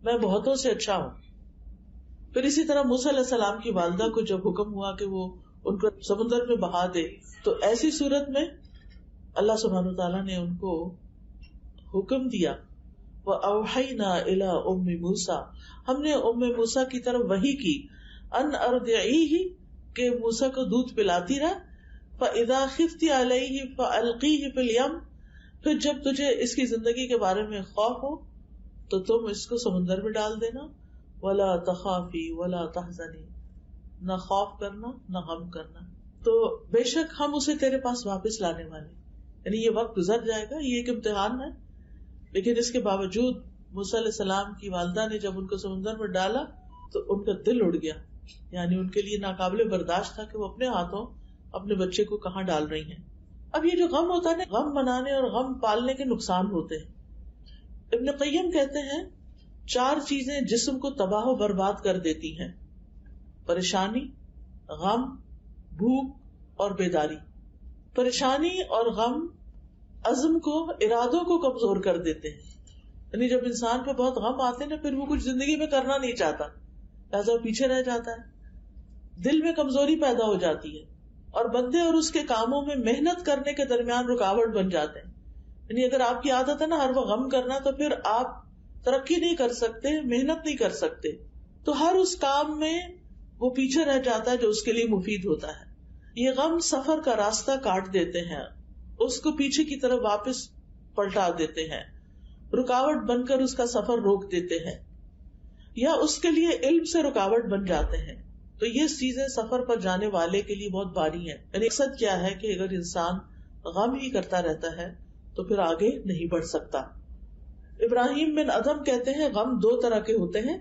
میں بہتوں سے اچھا ہوں. پھر اسی طرح موسیٰ علیہ السلام کی والدہ کو جب حکم ہوا کہ وہ ان کو سمندر میں بہا دے, تو ایسی صورت میں اللہ سبحانہ تعالیٰ نے ان کو حکم دیا وَأَوْحَيْنَا إِلَىٰ أُمِّ مُوسَىٰ, ہم نے ام موسیٰ کی طرف وحی کی, ان ارضعیہ, کہ موسیٰ کو دودھ پلاتی رہ, فَإِذَا خِفْتِ عَلَيْهِ فَأَلْقِيهِ فِي الْيَمِّ, پھر جب تجھے اس کی زندگی کے بارے میں خوف ہو تو تم اس کو سمندر میں ڈال دینا. وَلَا تَخَافِي وَلَا تَحْزَنِي, نہ خوف کرنا نہ غم کرنا, تو بے شک ہم اسے تیرے پاس واپس لانے والے. یعنی یہ وقت گزر جائے گا, یہ ایک امتحان ہے. لیکن اس کے باوجود موسیٰ علیہ السلام کی والدہ نے جب ان کو سمندر میں ڈالا تو ان کا دل اڑ گیا. یعنی ان کے لیے ناقابل برداشت تھا کہ وہ اپنے ہاتھوں اپنے بچے کو کہاں ڈال رہی ہیں. اب یہ جو غم ہوتا ہے نا, غم منانے اور غم پالنے کے نقصان ہوتے ہیں. ابن قیم کہتے ہیں 4 چیزیں جسم کو تباہ و برباد کر دیتی ہیں: پریشانی, غم, بھوک اور بیداری. پریشانی اور غم عزم کو, ارادوں کو کمزور کر دیتے ہیں. یعنی جب انسان پہ بہت غم آتے ہیں نا, پھر وہ کچھ زندگی میں کرنا نہیں چاہتا, لہٰذا وہ پیچھے رہ جاتا ہے, دل میں کمزوری پیدا ہو جاتی ہے. اور بندے اور اس کے کاموں میں محنت کرنے کے درمیان رکاوٹ بن جاتے ہیں. یعنی اگر آپ کی عادت ہے نا ہر وقت غم کرنا، تو پھر آپ ترقی نہیں کر سکتے، محنت نہیں کر سکتے. تو ہر اس کام میں وہ پیچھے رہ جاتا ہے جو اس کے لیے مفید ہوتا ہے. یہ غم سفر کا راستہ کاٹ دیتے ہیں، اس کو پیچھے کی طرف واپس پلٹا دیتے ہیں، رکاوٹ بن کر اس کا سفر روک دیتے ہیں، یا اس کے لیے علم سے رکاوٹ بن جاتے ہیں. تو یہ چیزیں سفر پر جانے والے کے لیے بہت بھاری ہیں. یعنی مقصد کیا ہے کہ اگر انسان غم ہی کرتا رہتا ہے تو پھر آگے نہیں بڑھ سکتا. ابراہیم بن ادم کہتے ہیں غم دو طرح کے ہوتے ہیں،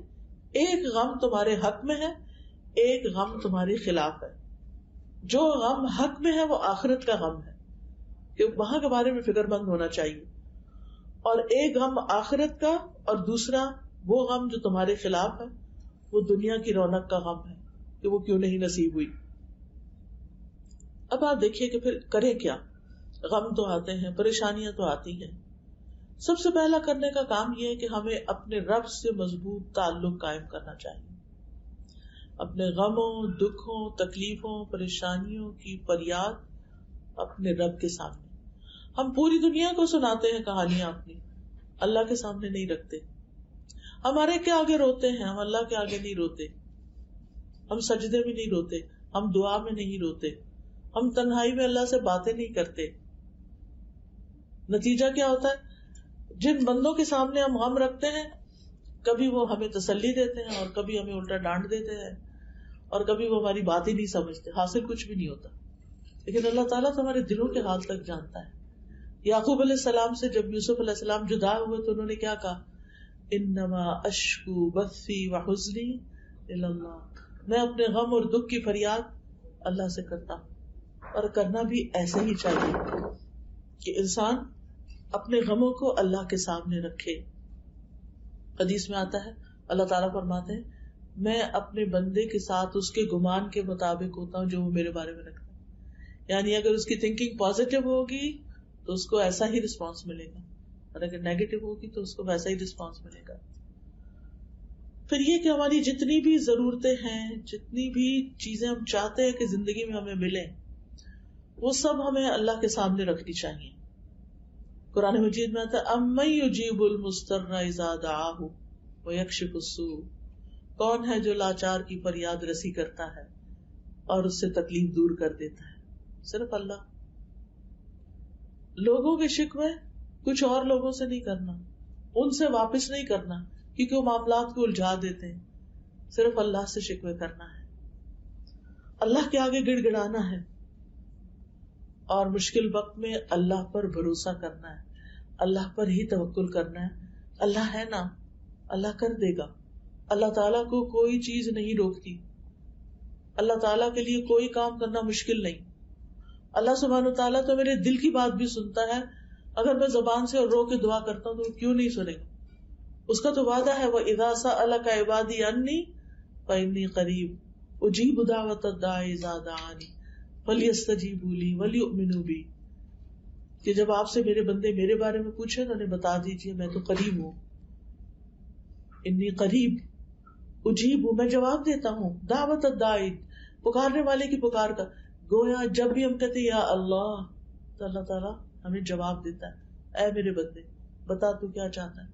ایک غم تمہارے حق میں ہے، ایک غم تمہارے خلاف ہے. جو غم حق میں ہے وہ آخرت کا غم ہے کہ وہاں کے بارے میں فکر مند ہونا چاہیے، اور ایک غم آخرت کا، اور دوسرا وہ غم جو تمہارے خلاف ہے وہ دنیا کی رونق کا غم ہے کہ وہ کیوں نہیں نصیب ہوئی. اب آپ دیکھیے کہ پھر کریں کیا. غم تو آتے ہیں، پریشانیاں تو آتی ہیں. سب سے پہلا کرنے کا کام یہ ہے کہ ہمیں اپنے رب سے مضبوط تعلق قائم کرنا چاہیے. اپنے غموں، دکھوں، تکلیفوں، پریشانیوں کی فریاد اپنے رب کے سامنے. ہم پوری دنیا کو سناتے ہیں کہانیاں اپنی، اللہ کے سامنے نہیں رکھتے. ہمارے کے آگے روتے ہیں، ہم اللہ کے آگے نہیں روتے. ہم سجدے میں نہیں روتے، ہم دعا میں نہیں روتے، ہم تنہائی میں اللہ سے باتیں نہیں کرتے. نتیجہ کیا ہوتا ہے؟ جن بندوں کے سامنے ہم غم رکھتے ہیں، کبھی وہ ہمیں تسلی دیتے ہیں اور کبھی ہمیں الٹا ڈانٹ دیتے ہیں، اور کبھی وہ ہماری بات ہی نہیں سمجھتے. حاصل کچھ بھی نہیں ہوتا. لیکن اللہ تعالیٰ تو ہمارے دلوں کے حال تک جانتا ہے. یعقوب علیہ السلام سے جب یوسف علیہ السلام جدا ہوئے تو انہوں نے کیا کہا؟ انما اشکو بثی وحزنی الی اللہ. میں اپنے غم اور دکھ کی فریاد اللہ سے کرتا ہوں. اور کرنا بھی ایسے ہی چاہیے کہ انسان اپنے غموں کو اللہ کے سامنے رکھے. حدیث میں آتا ہے اللہ تعالیٰ فرماتے ہیں میں اپنے بندے کے ساتھ اس کے گمان کے مطابق ہوتا ہوں جو وہ میرے بارے میں رکھتا ہے. یعنی اگر اس کی تھنکنگ پازیٹو ہوگی تو اس کو ایسا ہی رسپانس ملے گا، اور اگر نیگیٹو ہوگی تو اس کو ویسا ہی رسپانس ملے گا. پھر یہ کہ ہماری جتنی بھی ضرورتیں ہیں، جتنی بھی چیزیں ہم چاہتے ہیں کہ زندگی میں ہمیں ملیں، وہ سب ہمیں اللہ کے سامنے رکھنی چاہیے. قرآن مجید میں آتا ہے امن یجیب المضطر اذا دعاہ ویکشف السوء. کون ہے جو لاچار کی فریاد رسی کرتا ہے اور اس سے تکلیف دور کر دیتا ہے؟ صرف اللہ. لوگوں کے شکوے کچھ اور لوگوں سے نہیں کرنا، ان سے واپس نہیں کرنا کیونکہ وہ معاملات کو الجھا دیتے ہیں. صرف اللہ سے شکوے کرنا ہے، اللہ کے آگے گڑ گڑانا ہے، اور مشکل وقت میں اللہ پر بھروسہ کرنا ہے، اللہ پر ہی توکل کرنا ہے. اللہ ہے نا، اللہ کر دے گا. اللہ تعالیٰ کو کوئی چیز نہیں روکتی. اللہ تعالیٰ کے لیے کوئی کام کرنا مشکل نہیں. اللہ سبحانہ و تعالیٰ تو میرے دل کی بات بھی سنتا ہے. اگر میں زبان سے اور رو کے دعا کرتا ہوں تو کیوں نہیں سنے گا؟ اس کا تو وعدہ ہے وَإِذَا سَأَلَكَ عِبَادِي عَنِّي فَإِنِّي قَرِيبٌ أُجِيبُ دَعْوَةَ الدَّاعِ إِذَا دَعَانِ فَلْيَسْتَجِيبُوا لِي وَلْيُؤْمِنُوا بِي. کہ جب آپ سے میرے بندے میرے بارے میں پوچھیں تو انہیں بتا دیجیے میں تو قریب ہوں. انی قریب اجیب ہوں، میں جواب دیتا ہوں. دعوت الداعی، پکارنے والے کی پکار کا. گویا جب بھی ہم کہتے یا اللہ تو اللہ تعالیٰ ہمیں جواب دیتا ہے اے میرے بندے بتا تو کیا چاہتا ہے.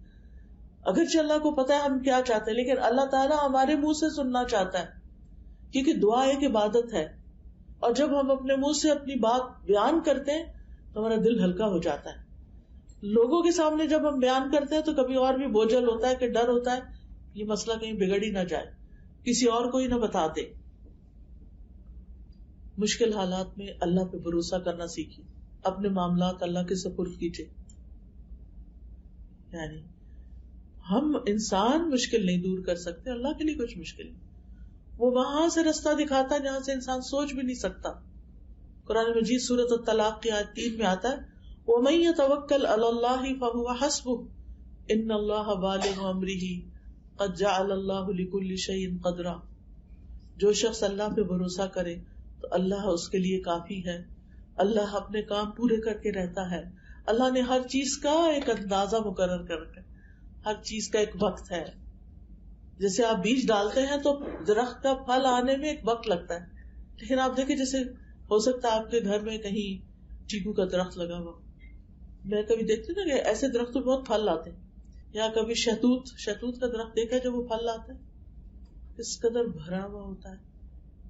اگرچہ اللہ کو پتا ہے ہم کیا چاہتے ہیں، لیکن اللہ تعالیٰ ہمارے منہ سے سننا چاہتا ہے کیونکہ دعا ایک عبادت ہے. اور جب ہم اپنے منہ سے اپنی بات بیان کرتے ہیں تو ہمارا دل ہلکا ہو جاتا ہے. لوگوں کے سامنے جب ہم بیان کرتے ہیں تو کبھی اور بھی بوجھل ہوتا ہے کہ ڈر ہوتا ہے یہ مسئلہ کہیں بگڑ ہی نہ جائے، کسی اور کو ہی نہ بتا دے. مشکل حالات میں اللہ پہ بھروسہ کرنا سیکھیے، اپنے معاملات اللہ کے سپرد کیجیے. یعنی ہم انسان مشکل نہیں دور کر سکتے، اللہ کے لیے کچھ مشکل نہیں. وہ وہاں سے رستہ دکھاتا ہے جہاں سے انسان سوچ بھی نہیں سکتا. قرآن مجید سورۃ الطلاق کی آیت 3 میں آتا ہے وَمَن يَتَوَكَّلْ عَلَى اللَّهِ فَهُوَ حَسْبُهُ إِنَّ اللَّهَ بَالِغُ أَمْرِهِ قَدْ جَعَلَ اللَّهُ لِكُلِّ شَيْءٍ قَدْرًا. جو شخص اللہ پہ بھروسہ کرے تو اللہ اس کے لیے کافی ہے. اللہ اپنے کام پورے کر کے رہتا ہے. اللہ نے ہر چیز کا ایک اندازہ مقرر کر رکھا ہے، ہر چیز کا ایک وقت ہے. جیسے آپ بیج ڈالتے ہیں تو درخت کا پھل آنے میں ایک وقت لگتا ہے، لیکن آپ دیکھیں جیسے ہو سکتا ہے آپ کے گھر میں کہیں چیکو کا درخت لگا ہوا. میں کبھی دیکھتی نا کہ ایسے درخت تو بہت پھل لاتے ہیں. یا کبھی شہتوت کا درخت دیکھا جب وہ پھل لاتا ہے کس قدر بھرا ہوا ہوتا ہے,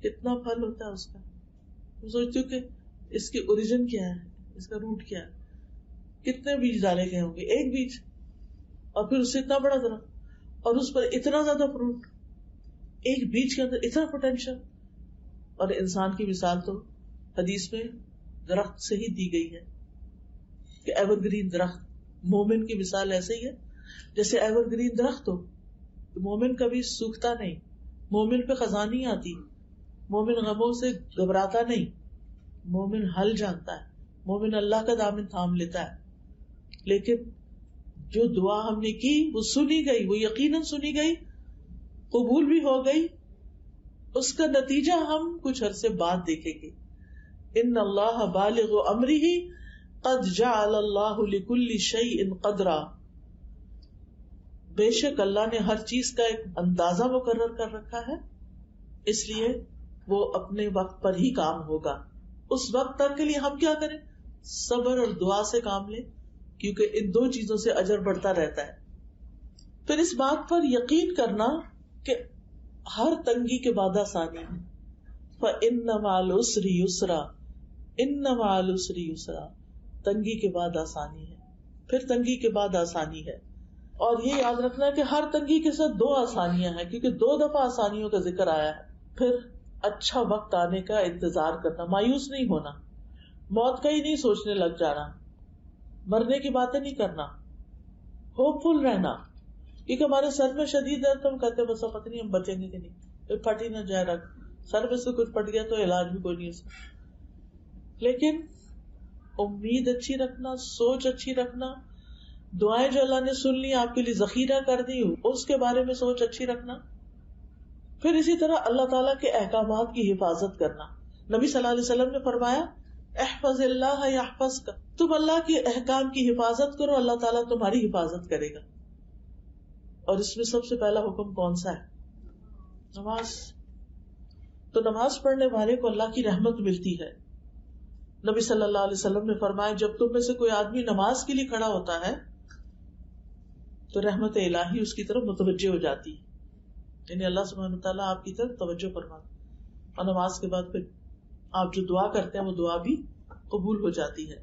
کتنا پھل ہوتا ہے اس کا. میں سوچتی ہوں کہ اس کی اوریجن کیا ہے, اس کا روٹ کیا ہے, کتنے بیج ڈالے گئے ہوں گے, ایک بیج, اور پھر اس سے اتنا بڑا درخت, اور اس پر اتنا زیادہ فروٹ, ایک بیج کے اندر اتنا پوٹینشیل. اور انسان کی مثال تو حدیث میں درخت سے ہی دی گئی ہے کہ ایور گرین درخت. مومن کی مثال ایسے ہی ہے جیسے ایور گرین درخت ہو. مومن کبھی سوکھتا نہیں, مومن پہ خزاں نہیں آتی, مومن غموں سے گھبراتا نہیں, مومن حل جانتا ہے, مومن اللہ کا دامن تھام لیتا ہے. لیکن جو دعا ہم نے کی وہ سنی گئی, وہ یقیناً سنی گئی, قبول بھی ہو گئی. اس کا نتیجہ ہم کچھ عرصے بعد دیکھیں گے. ان اللہ بالغ امرہ قد جعل اللہ لکل شیء قدرا. بے شک اللہ نے ہر چیز کا ایک اندازہ مقرر کر رکھا ہے, اس لیے وہ اپنے وقت پر ہی کام ہوگا. اس وقت تک کے لیے ہم کیا کریں؟ صبر اور دعا سے کام لیں, کیونکہ ان دو چیزوں سے اجر بڑھتا رہتا ہے. پھر اس بات پر یقین کرنا کہ ہر تنگی کے بعد آسانی ہے. فَإِنَّ مَعَ الْعُسْرِ يُسْرًا, إِنَّ مَعَ الْعُسْرِ يُسْرًا. تنگی کے بعد آسانی ہے, پھر تنگی کے بعد آسانی ہے. اور یہ یاد رکھنا کہ ہر تنگی کے ساتھ دو آسانیاں ہیں, کیونکہ 2 دفعہ آسانیوں کا ذکر آیا ہے. پھر اچھا وقت آنے کا انتظار کرنا, مایوس نہیں ہونا, موت کا ہی نہیں سوچنے لگ جانا, مرنے کی باتیں نہیں کرنا, ہوپ فل رہنا. کیونکہ ہمارے سر میں شدید درد تو ہم کہتے ہیں بس پتہ نہیں ہم بچیں گے کہ نہیں, پھر پھٹ ہی نہ جائے رکھ, سر میں سے کچھ پھٹ گیا تو علاج بھی کوئی نہیں اس کا. لیکن امید اچھی رکھنا, سوچ اچھی رکھنا, دعائیں جو اللہ نے سن لی آپ کے لیے ذخیرہ کر دی, اس کے بارے میں سوچ اچھی رکھنا. پھر اسی طرح اللہ تعالیٰ کے احکامات کی حفاظت کرنا. نبی صلی اللہ علیہ وسلم نے فرمایا احفظ اللہ یحفظک, تم اللہ کے احکام کی حفاظت کرو, اللہ تعالیٰ تمہاری حفاظت کرے گا. اور اس میں سب سے پہلا حکم کون سا ہے؟ نماز. تو نماز پڑھنے والے کو اللہ کی رحمت ملتی ہے. نبی صلی اللہ علیہ وسلم نے فرمایا جب تم میں سے کوئی آدمی نماز کے لیے کھڑا ہوتا ہے تو رحمت الہی اس کی طرف متوجہ ہو جاتی ہے, یعنی اللہ سبحانہ وتعالیٰ آپ کی طرف توجہ فرماتا, اور نماز کے بعد پھر آپ جو دعا کرتے ہیں وہ دعا بھی قبول ہو جاتی ہے.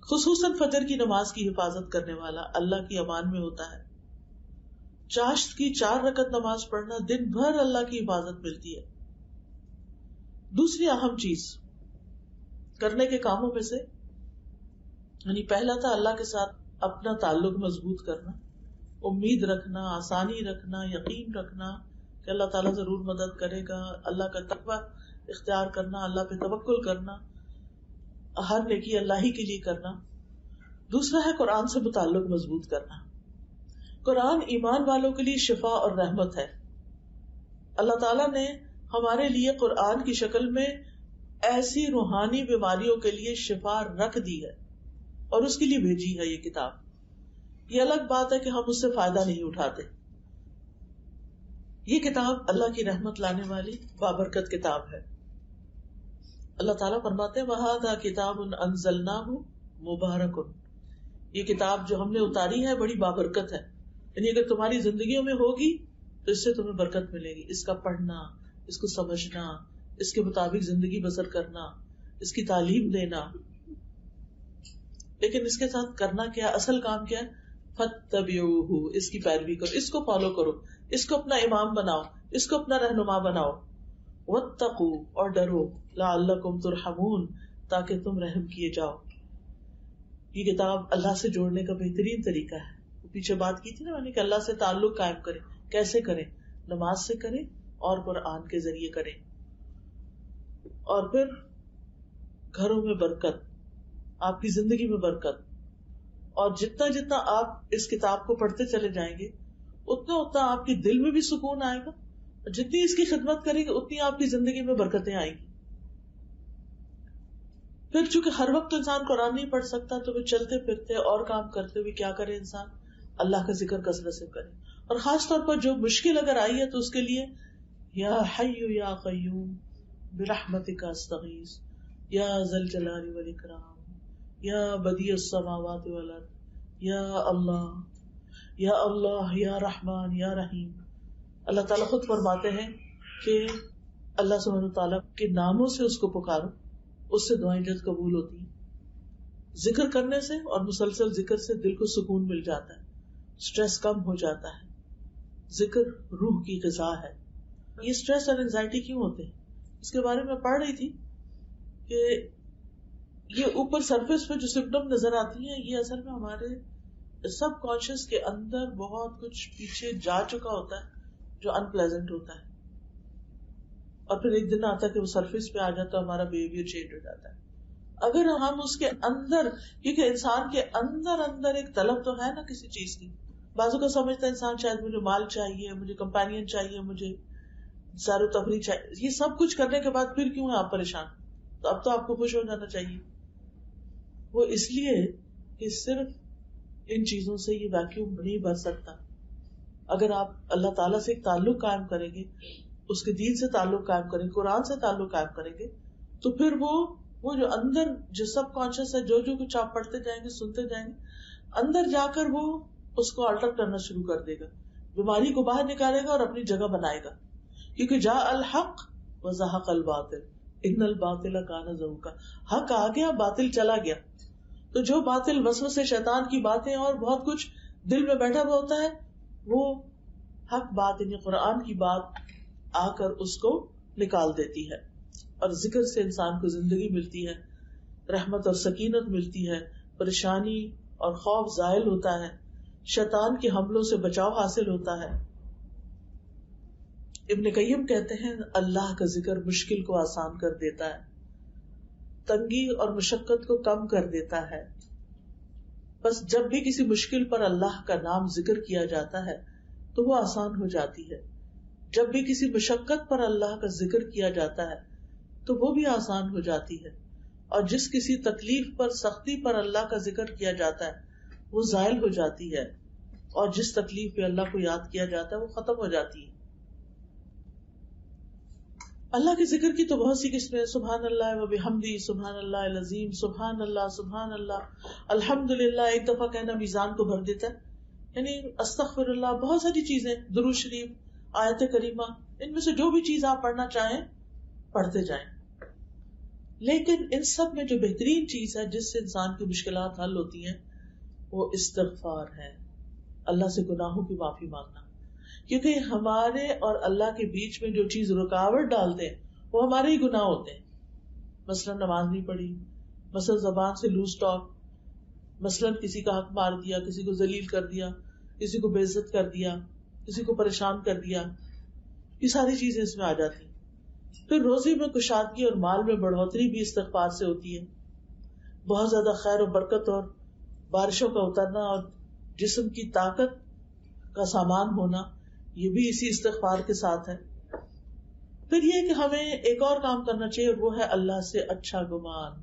خصوصاً فجر کی نماز کی حفاظت کرنے والا اللہ کی امان میں ہوتا ہے. چاشت کی 4 رکعت نماز پڑھنا دن بھر اللہ کی حفاظت ملتی ہے. دوسری اہم چیز کرنے کے کاموں میں سے, یعنی پہلا تھا اللہ کے ساتھ اپنا تعلق مضبوط کرنا, امید رکھنا, آسانی رکھنا, یقین رکھنا کہ اللہ تعالیٰ ضرور مدد کرے گا, اللہ کا تقوی اختیار کرنا, اللہ پہ توکل کرنا, ہر نیکی اللہ ہی کے لیے کرنا. دوسرا ہے قرآن سے متعلق مضبوط کرنا. قرآن ایمان والوں کے لیے شفا اور رحمت ہے. اللہ تعالیٰ نے ہمارے لیے قرآن کی شکل میں ایسی روحانی بیماریوں کے لیے شفا رکھ دی ہے اور اس کے لیے بھیجی ہے یہ کتاب. یہ الگ بات ہے کہ ہم اس سے فائدہ نہیں اٹھاتے. یہ کتاب اللہ کی رحمت لانے والی بابرکت کتاب ہے. اللہ تعالیٰ فرماتے ہیں وَهَذَا كِتَابٌ أَنزَلْنَاهُ مُبَارَكٌ, یہ کتاب جو ہم نے اتاری ہے بڑی بابرکت ہے. یعنی اگر تمہاری زندگیوں میں ہوگی تو اس سے تمہیں برکت ملے گی. اس کا پڑھنا, اس کو سمجھنا, اس کے مطابق زندگی بسر کرنا, اس کی تعلیم دینا. لیکن اس کے ساتھ کرنا کیا, اصل کام کیا ہے؟ فَاتَّبِعُوهُ, اس کی پیروی کرو, اس کو فالو کرو, اس کو اپنا امام بناؤ, اس کو اپنا رہنما بناؤ. وَاتَّقُوا, اور ڈرو, لَعَلَّكُمْ تُرْحَمُونَ, تاکہ تم رحم کیے جاؤ. یہ کتاب اللہ سے جوڑنے کا بہترین طریقہ ہے. پیچھے بات کی تھی نا میں نے کہ اللہ سے تعلق قائم کریں. کیسے کریں؟ نماز سے کریں اور قرآن کے ذریعے کریں. اور پھر گھروں میں برکت, آپ کی زندگی میں برکت, اور جتنا جتنا آپ اس کتاب کو پڑھتے چلے جائیں گے اتنا اتنا آپ کے دل میں بھی سکون آئے گا, اور جتنی اس کی خدمت کریں گے اتنی آپ کی زندگی میں برکتیں آئیں گی. پھر چونکہ ہر وقت انسان قرآن نہیں پڑھ سکتا تو پھر چلتے پھرتے اور کام کرتے ہوئے کیا کرے انسان؟ اللہ کا ذکر کثرت سے کرے. اور خاص طور پر جو مشکل اگر آئی ہے تو اس کے لیے یا حی یا قیوم, برحمتک استغیث یا ذا الجلال والاکرام یا بدیع السماوات والارض یا اللہ یا رحمان یا رحیم. اللہ تعالیٰ خود فرماتے ہیں کہ اللہ سبحانہ وتعالیٰ کے ناموں سے اس کو پکارو، اس سے دعائیں جلد قبول ہوتی ہیں. ذکر کرنے سے اور مسلسل ذکر سے دل کو سکون مل جاتا ہے، سٹریس کم ہو جاتا ہے. ذکر روح کی غذا ہے. یہ سٹریس اور انزائٹی کیوں ہوتے ہیں اس کے بارے میں پڑھ رہی تھی کہ یہ اوپر سرفیس پہ جو سمپٹم نظر آتی ہیں یہ اصل میں ہمارے سب کانشیس کے اندر بہت کچھ پیچھے جا چکا ہوتا ہے جو ان پلیزنٹ ہوتا ہے، اور پھر ایک دن آتا ہے کہ وہ سرفیس پہ آ جاتا ہے، ہمارا بہیویئر چینج ہو جاتا ہے. اگر ہم اس کے اندر، کیونکہ انسان کے اندر ایک طلب تو ہے نا کسی چیز کی. بازو کا سمجھتا ہے انسان شاید مجھے مال چاہیے، مجھے کمپینین چاہیے، مجھے سیر و تفریح چاہیے. یہ سب کچھ کرنے کے بعد پھر کیوں ہے آپ پریشان؟ تو اب تو آپ کو خوش ہو جانا چاہیے. وہ اس لیے کہ صرف ان چیزوں سے یہ ویکیوم نہیں بھر سکتا. اگر آپ اللہ تعالیٰ سے ایک تعلق قائم کریں گے، اس کے دین سے تعلق قائم کریں گے، قرآن سے تعلق قائم کریں گے، تو پھر وہ جو اندر جو سب کانشیس ہے، جو کچھ آپ پڑھتے جائیں گے، سنتے جائیں گے، اندر جا کر وہ اس کو الٹر کرنا شروع کر دے گا، بیماری کو باہر نکالے گا اور اپنی جگہ بنائے گا. کیونکہ جاء الحق وزهق الباطل ان الباطل کان زہوقا. حق آ گیا، باطل چلا گیا. تو جو باطل وسوسے شیطان کی باتیں اور بہت کچھ دل میں بیٹھا ہوا ہوتا ہے، وہ حق بات یعنی قرآن کی بات آ کر اس کو نکال دیتی ہے. اور ذکر سے انسان کو زندگی ملتی ہے، رحمت اور سکینت ملتی ہے، پریشانی اور خوف زائل ہوتا ہے، شیطان کے حملوں سے بچاؤ حاصل ہوتا ہے. ابن قیم کہتے ہیں اللہ کا ذکر مشکل کو آسان کر دیتا ہے، تنگی اور مشقت کو کم کر دیتا ہے. بس جب بھی کسی مشکل پر اللہ کا نام ذکر کیا جاتا ہے تو وہ آسان ہو جاتی ہے. جب بھی کسی مشقت پر اللہ کا ذکر کیا جاتا ہے تو وہ بھی آسان ہو جاتی ہے. اور جس کسی تکلیف پر، سختی پر اللہ کا ذکر کیا جاتا ہے وہ زائل ہو جاتی ہے. اور جس تکلیف پہ اللہ کو یاد کیا جاتا ہے وہ ختم ہو جاتی ہے. اللہ کے ذکر کی تو بہت سی قسمیں، سبحان اللہ و بحمدہ، سبحان اللہ العظیم، سبحان اللہ، الحمدللہ ایک دفعہ کہنا میزان کو بھر دیتا ہے. یعنی استغفر اللہ، بہت ساری چیزیں، درود شریف، آیت کریمہ، ان میں سے جو بھی چیز آپ پڑھنا چاہیں پڑھتے جائیں. لیکن ان سب میں جو بہترین چیز ہے جس سے انسان کی مشکلات حل ہوتی ہیں وہ استغفار ہے، اللہ سے گناہوں کی معافی مانگنا. کیونکہ ہمارے اور اللہ کے بیچ میں جو چیز رکاوٹ ڈالتے ہیں وہ ہمارے ہی گناہ ہوتے ہیں. مثلا نماز نہیں پڑھی، مثلا زبان سے لوز ٹاک، مثلا کسی کا حق مار دیا، کسی کو ذلیل کر دیا، کسی کو بے عزت کر دیا، کسی کو پریشان کر دیا، یہ ساری چیزیں اس میں آ جاتی ہیں. پھر روزی میں کشادگی اور مال میں بڑھوتری بھی استغفار سے ہوتی ہے. بہت زیادہ خیر و برکت اور بارشوں کا اترنا اور جسم کی طاقت کا سامان ہونا، یہ بھی اسی استغفار کے ساتھ ہے. پھر یہ کہ ہمیں ایک اور کام کرنا چاہیے اور وہ ہے اللہ سے اچھا گمان،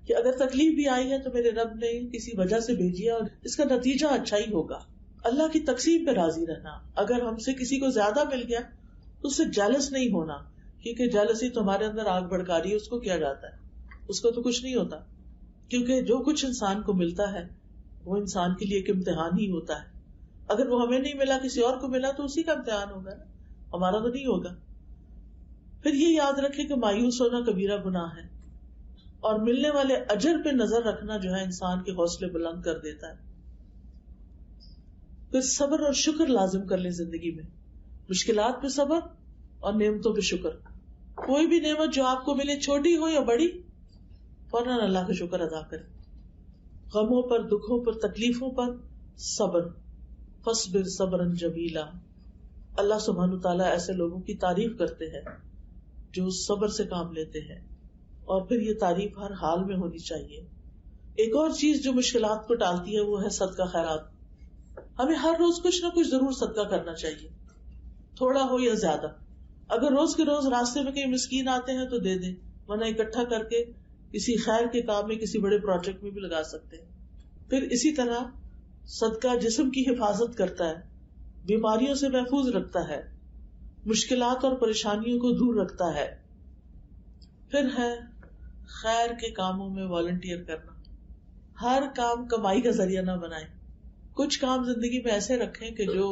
کہ اگر تکلیف بھی آئی ہے تو میرے رب نے کسی وجہ سے بھیجی ہے اور اس کا نتیجہ اچھا ہی ہوگا. اللہ کی تقسیم پہ راضی رہنا. اگر ہم سے کسی کو زیادہ مل گیا تو اس سے جیلس نہیں ہونا، کیونکہ جیلسی تو ہمارے اندر آگ بھڑکا رہی ہے. اس کو کیا جاتا ہے، اس کو تو کچھ نہیں ہوتا. کیونکہ جو کچھ انسان کو ملتا ہے وہ انسان کے لیے ایک امتحان ہی ہوتا ہے. اگر وہ ہمیں نہیں ملا، کسی اور کو ملا تو اسی کا امتحان ہوگا نا، ہمارا تو نہیں ہوگا. پھر یہ یاد رکھے کہ مایوس ہونا کبیرہ گناہ ہے، اور ملنے والے اجر پہ نظر رکھنا جو ہے انسان کے حوصلے بلند کر دیتا ہے. پھر صبر اور شکر لازم کر لیں زندگی میں، مشکلات پہ صبر اور نعمتوں پہ شکر. کوئی بھی نعمت جو آپ کو ملے، چھوٹی ہو یا بڑی، فوراً اللہ کا شکر ادا کریں. غموں پر، دکھوں پر، تکلیفوں پر صبر. فاصبر صبرا جمیلا. اللہ سبحانہ وتعالیٰ ایسے لوگوں کی تعریف کرتے ہیں جو صبر سے کام لیتے ہیں، اور پھر یہ تعریف ہر حال میں ہونی چاہیے. ایک اور چیز جو مشکلات کو ٹالتی ہے وہ ہے صدقہ خیرات. ہمیں ہر روز کچھ نہ کچھ ضرور صدقہ کرنا چاہیے، تھوڑا ہو یا زیادہ. اگر روز کے روز راستے میں کہیں مسکین آتے ہیں تو دے دیں، ورنہ اکٹھا کر کے کسی خیر کے کام میں، کسی بڑے پروجیکٹ میں بھی لگا سکتے ہیں. پھر اسی طرح صدقہ جسم کی حفاظت کرتا ہے، بیماریوں سے محفوظ رکھتا ہے، مشکلات اور پریشانیوں کو دور رکھتا ہے. پھر ہے خیر کے کاموں میں والنٹیئر کرنا. ہر کام کمائی کا ذریعہ نہ بنائیں. کچھ کام زندگی میں ایسے رکھیں کہ جو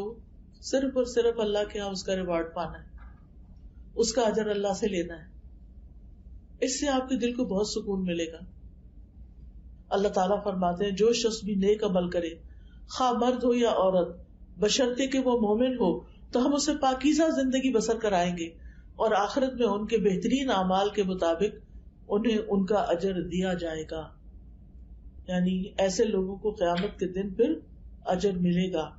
صرف اور صرف اللہ کے یہاں اس کا ریوارڈ پانا ہے, اس کا اجر اللہ سے لینا ہے. اس سے آپ کے دل کو بہت سکون ملے گا. اللہ تعالیٰ فرماتے ہیں جو شخص بھی نیک عمل کرے, خواہ مرد ہو یا عورت, بشرطے کہ وہ مومن ہو, تو ہم اسے پاکیزہ زندگی بسر کرائیں گے اور آخرت میں ان کے بہترین اعمال کے مطابق انہیں ان کا اجر دیا جائے گا. یعنی ایسے لوگوں کو قیامت کے دن پھر اجر ملے گا.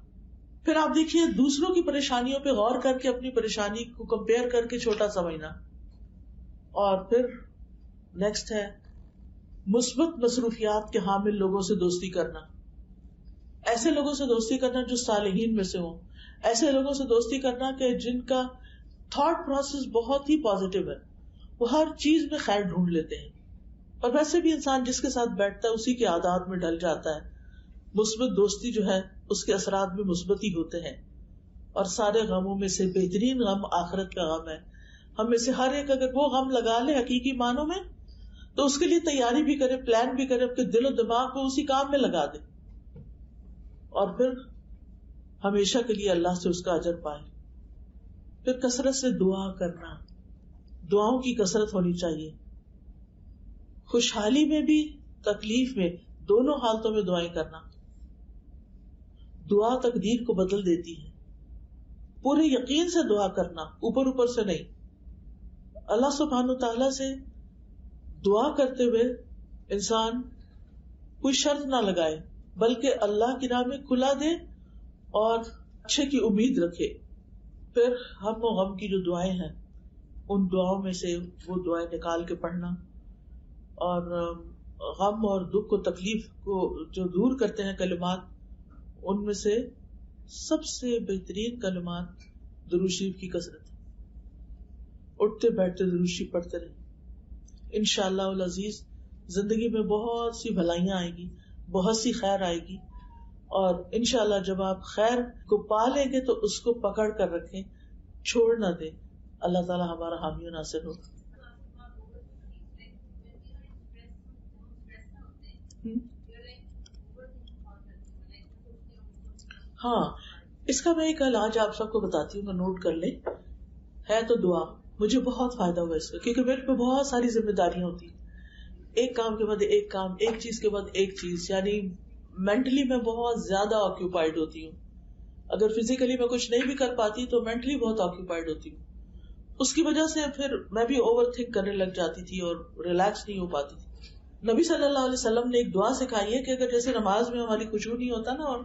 پھر آپ دیکھیے دوسروں کی پریشانیوں پہ غور کر کے اپنی پریشانی کو کمپیئر کر کے چھوٹا سمجھنا. اور پھر نیکسٹ ہے مثبت مصروفیات کے حامل لوگوں سے دوستی کرنا. ایسے لوگوں سے دوستی کرنا جو صالحین میں سے ہوں, ایسے لوگوں سے دوستی کرنا کہ جن کا تھاٹ پروسیس بہت ہی پازیٹیو ہے, وہ ہر چیز میں خیر ڈھونڈ لیتے ہیں. اور ویسے بھی انسان جس کے ساتھ بیٹھتا ہے اسی کے عادات میں ڈل جاتا ہے. مثبت دوستی جو ہے اس کے اثرات بھی مثبت ہی ہوتے ہیں. اور سارے غموں میں سے بہترین غم آخرت کا غم ہے. ہم میں سے ہر ایک اگر وہ غم لگا لے حقیقی معنوں میں تو اس کے لیے تیاری بھی کرے, پلان بھی کرے, اپنے دل و دماغ کو اسی کام میں لگا دے اور پھر ہمیشہ کے لیے اللہ سے اس کا اجر پائے. پھر کثرت سے دعا کرنا, دعاؤں کی کثرت ہونی چاہیے. خوشحالی میں بھی تکلیف میں دونوں حالتوں میں دعائیں کرنا. دعا تقدیر کو بدل دیتی ہے. پورے یقین سے دعا کرنا, اوپر اوپر سے نہیں. اللہ سبحانہ تعالیٰ سے دعا کرتے ہوئے انسان کوئی شرط نہ لگائے بلکہ اللہ کی راہ میں کھلا دے اور اچھے کی امید رکھے. پھر ہم و غم کی جو دعائیں ہیں ان دعاؤں میں سے وہ دعائیں نکال کے پڑھنا, اور غم اور دکھ کو تکلیف کو جو دور کرتے ہیں کلمات, ان میں سے سب سے بہترین کلمات درود شریف کی کثرت. اٹھتے بیٹھتے درود شریف پڑھتے رہیں. انشاءاللہ العزیز زندگی میں بہت سی بھلائیاں آئیں گی, بہت سی خیر آئے گی. اور انشاءاللہ جب آپ خیر کو پا لیں گے تو اس کو پکڑ کر رکھیں, چھوڑ نہ دیں. اللہ تعالیٰ ہمارا حامی و ناصر ہو. ہاں, اس کا میں ایک علاج آپ سب کو بتاتی ہوں, نوٹ کر لیں. ہے تو دعا, مجھے بہت فائدہ ہوا اس کا, کیونکہ میرے پہ بہت ساری ذمہ داریاں ہوتی ہیں, ایک کام کے بعد ایک کام, ایک چیز کے بعد ایک چیز. یعنی مینٹلی میں بہت زیادہ آکیوپائڈ ہوتی ہوں. اگر فزیکلی میں کچھ نہیں بھی کر پاتی تو مینٹلی بہت آکیوپائڈ ہوتی ہوں. اس کی وجہ سے پھر میں بھی اوور تھنک کرنے لگ جاتی تھی اور ریلیکس نہیں ہو پاتی تھی. نبی صلی اللہ علیہ وسلم نے ایک دعا سکھائی ہے کہ اگر جیسے نماز میں ہماری خشوع نہیں ہوتا نا, اور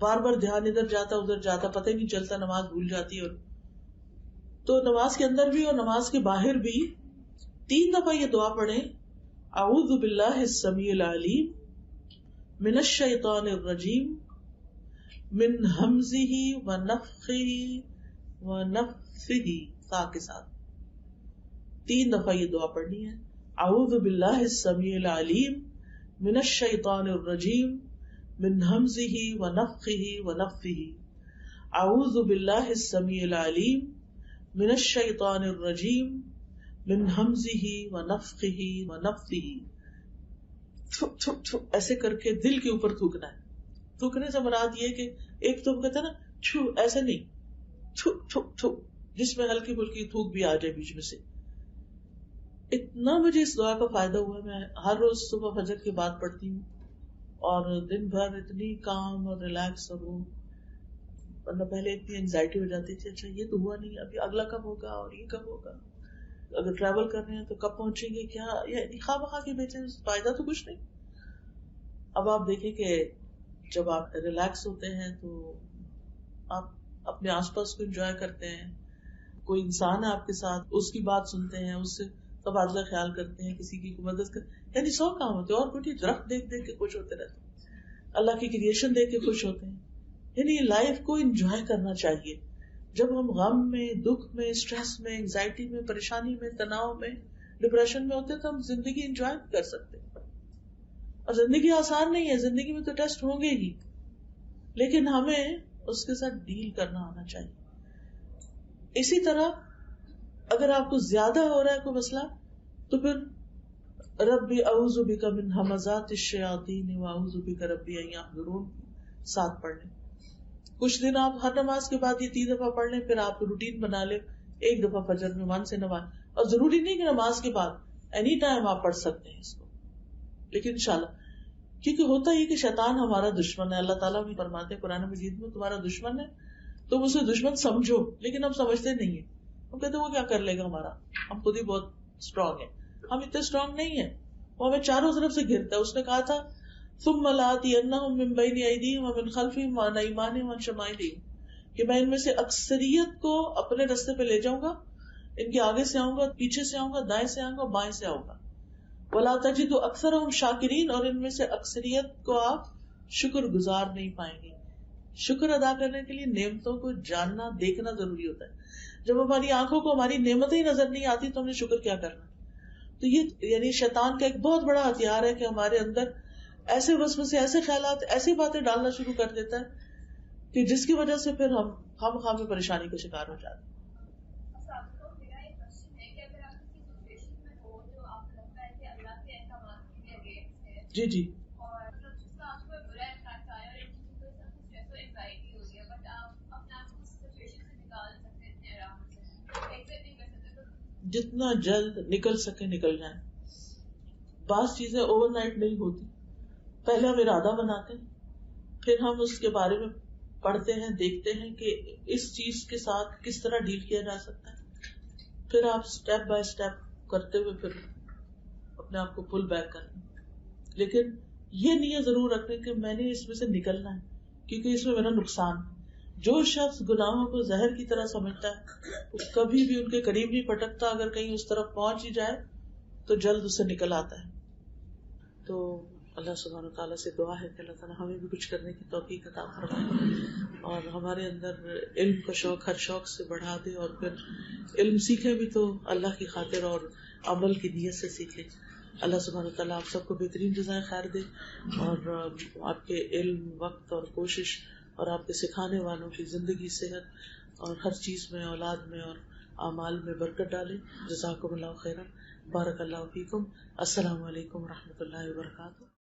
بار بار دھیان ادھر جاتا ادھر جاتا, پتہ ہی نہیں چلتا, نماز بھول جاتی, اور تو نماز کے اندر بھی اور نماز کے باہر بھی 3 دفعہ یہ دعا پڑھیں, اعوذ باللہ السمیع العلیم من الشیطان الرجیم من ہمزہ ونفخہ ونفثہ, تا کے ساتھ 3 دفعہ یہ دعا پڑھنی ہے. اعوذ باللہ السمیع العلیم من الشیطان الرجیم من ہمزہ ونفخہ ونفثہ. اعوذ باللہ السمیع العلیم من الشیطان الرجیم من ہمزہ ونفخہ ونفثہ. ایسے کر کے دل کے اوپر تھوکنا ہے. تھوکنے سے مراد یہ کہ ایک تو کہتے ہیں نا چھو, ایسے نہیں, تھو تھو تھو, جس میں ہلکی پھلکی تھوک بھی آ جائے بیچ میں سے. اتنا مجھے اس دعا کا فائدہ ہوا, میں ہر روز صبح فجر کے بعد پڑھتی ہوں اور دن بھر اتنی کام اور ریلیکس, اور وہ ورنہ پہلے اتنی انگزائٹی ہو جاتی تھی, اچھا یہ تو ہوا نہیں, ابھی اگلا کب ہوگا اور یہ کب ہوگا, اگر ٹریول کر رہے ہیں تو کب پہنچیں گے, کیا یہ خواہ بخواہ کے بیچے فائدہ تو کچھ نہیں. اب آپ دیکھیں کہ جب آپ ریلیکس ہوتے ہیں تو آپ اپنے آس پاس کو انجوائے کرتے ہیں, کوئی انسان ہے آپ کے ساتھ, اس کی بات سنتے ہیں, اس سے تبادلہ خیال کرتے ہیں, کسی کی مدد کرتے ہیں, یعنی 100 کام ہوتے ہیں. اور کچھ درخت دیکھ دیکھ کے خوش ہوتے رہتے ہیں, اللہ کی کریشن دیکھ کے خوش ہوتے ہیں. یعنی لائف کو انجوائے کرنا چاہیے. جب ہم غم میں, دکھ میں, اسٹریس میں, انگزائٹی میں, پریشانی میں, تناؤ میں, ڈپریشن میں ہوتے ہیں تو ہم زندگی انجوائے کر سکتے ہیں. اور زندگی آسان نہیں ہے, زندگی میں تو ٹیسٹ ہوں گے ہی, لیکن ہمیں اس کے ساتھ ڈیل کرنا آنا چاہیے. اسی طرح اگر آپ کو زیادہ ہو رہا ہے کوئی مسئلہ تو پھر ربی اعوذ بک من ہمزات الشیاطین واعوذ بک ربی ان یحضرون ساتھ پڑھ لیں. کچھ دن آپ ہر نماز کے بعد یہ 3 دفعہ پڑھ لیں، پھر آپ روٹین بنا لیں 1 دفعہ فجر میں من سے نماز. اور ضروری نہیں کہ نماز کے بعد، اینی ٹائم آپ پڑھ سکتے ہیں اس کو، لیکن انشاءاللہ. کیونکہ ہوتا یہ کہ شیطان ہمارا دشمن ہے. اللہ تعالیٰ بھی فرماتے ہیں قرآن مجید میں تمہارا دشمن ہے تم اسے دشمن سمجھو، لیکن ہم سمجھتے نہیں ہیں. ہم کہتے ہیں وہ کیا کر لے گا ہمارا، ہم خود ہی بہت اسٹرانگ ہیں. ہم اتنے اسٹرانگ نہیں ہیں، وہ ہمیں چاروں طرف سے گھرتا ہے. اس نے کہا تھا ثم لآتینہم من بین ایدیہم ومن خلفہم وعن ایمانہم وعن شمائلہم، کہ میں ان میں سے اکثریت کو اپنے راستے پہ لے جاؤں گا، ان کے آگے سے آؤں گا، پیچھے سے آؤں گا، دائیں سے آؤں گا، بائیں سے آؤں گا. وَلَا تَجِدُ أَكْثَرَهُمْ شَاكِرِينَ، اور ان میں سے اکثریت کو آپ شکر گزار نہیں پائیں گے. شکر ادا کرنے کے لیے نعمتوں کو جاننا دیکھنا ضروری ہوتا ہے. جب ہماری آنکھوں کو ہماری نعمتیں ہی نظر نہیں آتی تو ہم نے شکر کیا کرنا. تو یہ یعنی شیطان کا ایک بہت بڑا ہتھیار ہے کہ ہمارے اندر ایسے وسوسے، ایسے خیالات، ایسی باتیں ڈالنا شروع کر دیتا ہے کہ جس کی وجہ سے پھر ہم خواہ پریشانی کا شکار ہو جاتے ہیں. جی جی جتنا جلد نکل سکے نکل جائیں. بعض چیزیں اوور نائٹ نہیں ہوتی. پہلے ہم ارادہ بناتے ہیں، پھر ہم اس کے بارے میں پڑھتے ہیں، دیکھتے ہیں کہ اس چیز کے ساتھ کس طرح ڈیل کیا جا سکتا ہے. پھر آپ سٹیپ بائی سٹیپ کرتے ہوئے پھر اپنے آپ کو پل بیک کریں. لیکن یہ نیت ضرور رکھیں کہ میں نے اس میں سے نکلنا ہے، کیونکہ اس میں میرا نقصان ہے. جو شخص گناہوں کو زہر کی طرح سمجھتا ہے وہ کبھی بھی ان کے قریب نہیں پٹکتا. اگر کہیں اس طرف پہنچ ہی جائے تو جلد اس سے نکل آتا ہے. تو اللہ سبحانہ وتعالیٰ سے دعا ہے کہ اللہ تعالیٰ ہمیں بھی کچھ کرنے کی توفیق عطا فرمائے اور ہمارے اندر علم کا شوق ہر شوق سے بڑھا دے. اور پھر علم سیکھیں بھی تو اللہ کی خاطر اور عمل کی نیت سے سیکھیں. اللہ سبحانہ وتعالیٰ آپ سب کو بہترین جزائے خیر دے اور آپ کے علم، وقت اور کوشش اور آپ کے سکھانے والوں کی زندگی، صحت اور ہر چیز میں، اولاد میں اور اعمال میں برکت ڈالے. جزاکم اللہ خیرا. بارک اللہ فیکم. السلام علیکم و رحمۃ اللہ وبرکاتہ.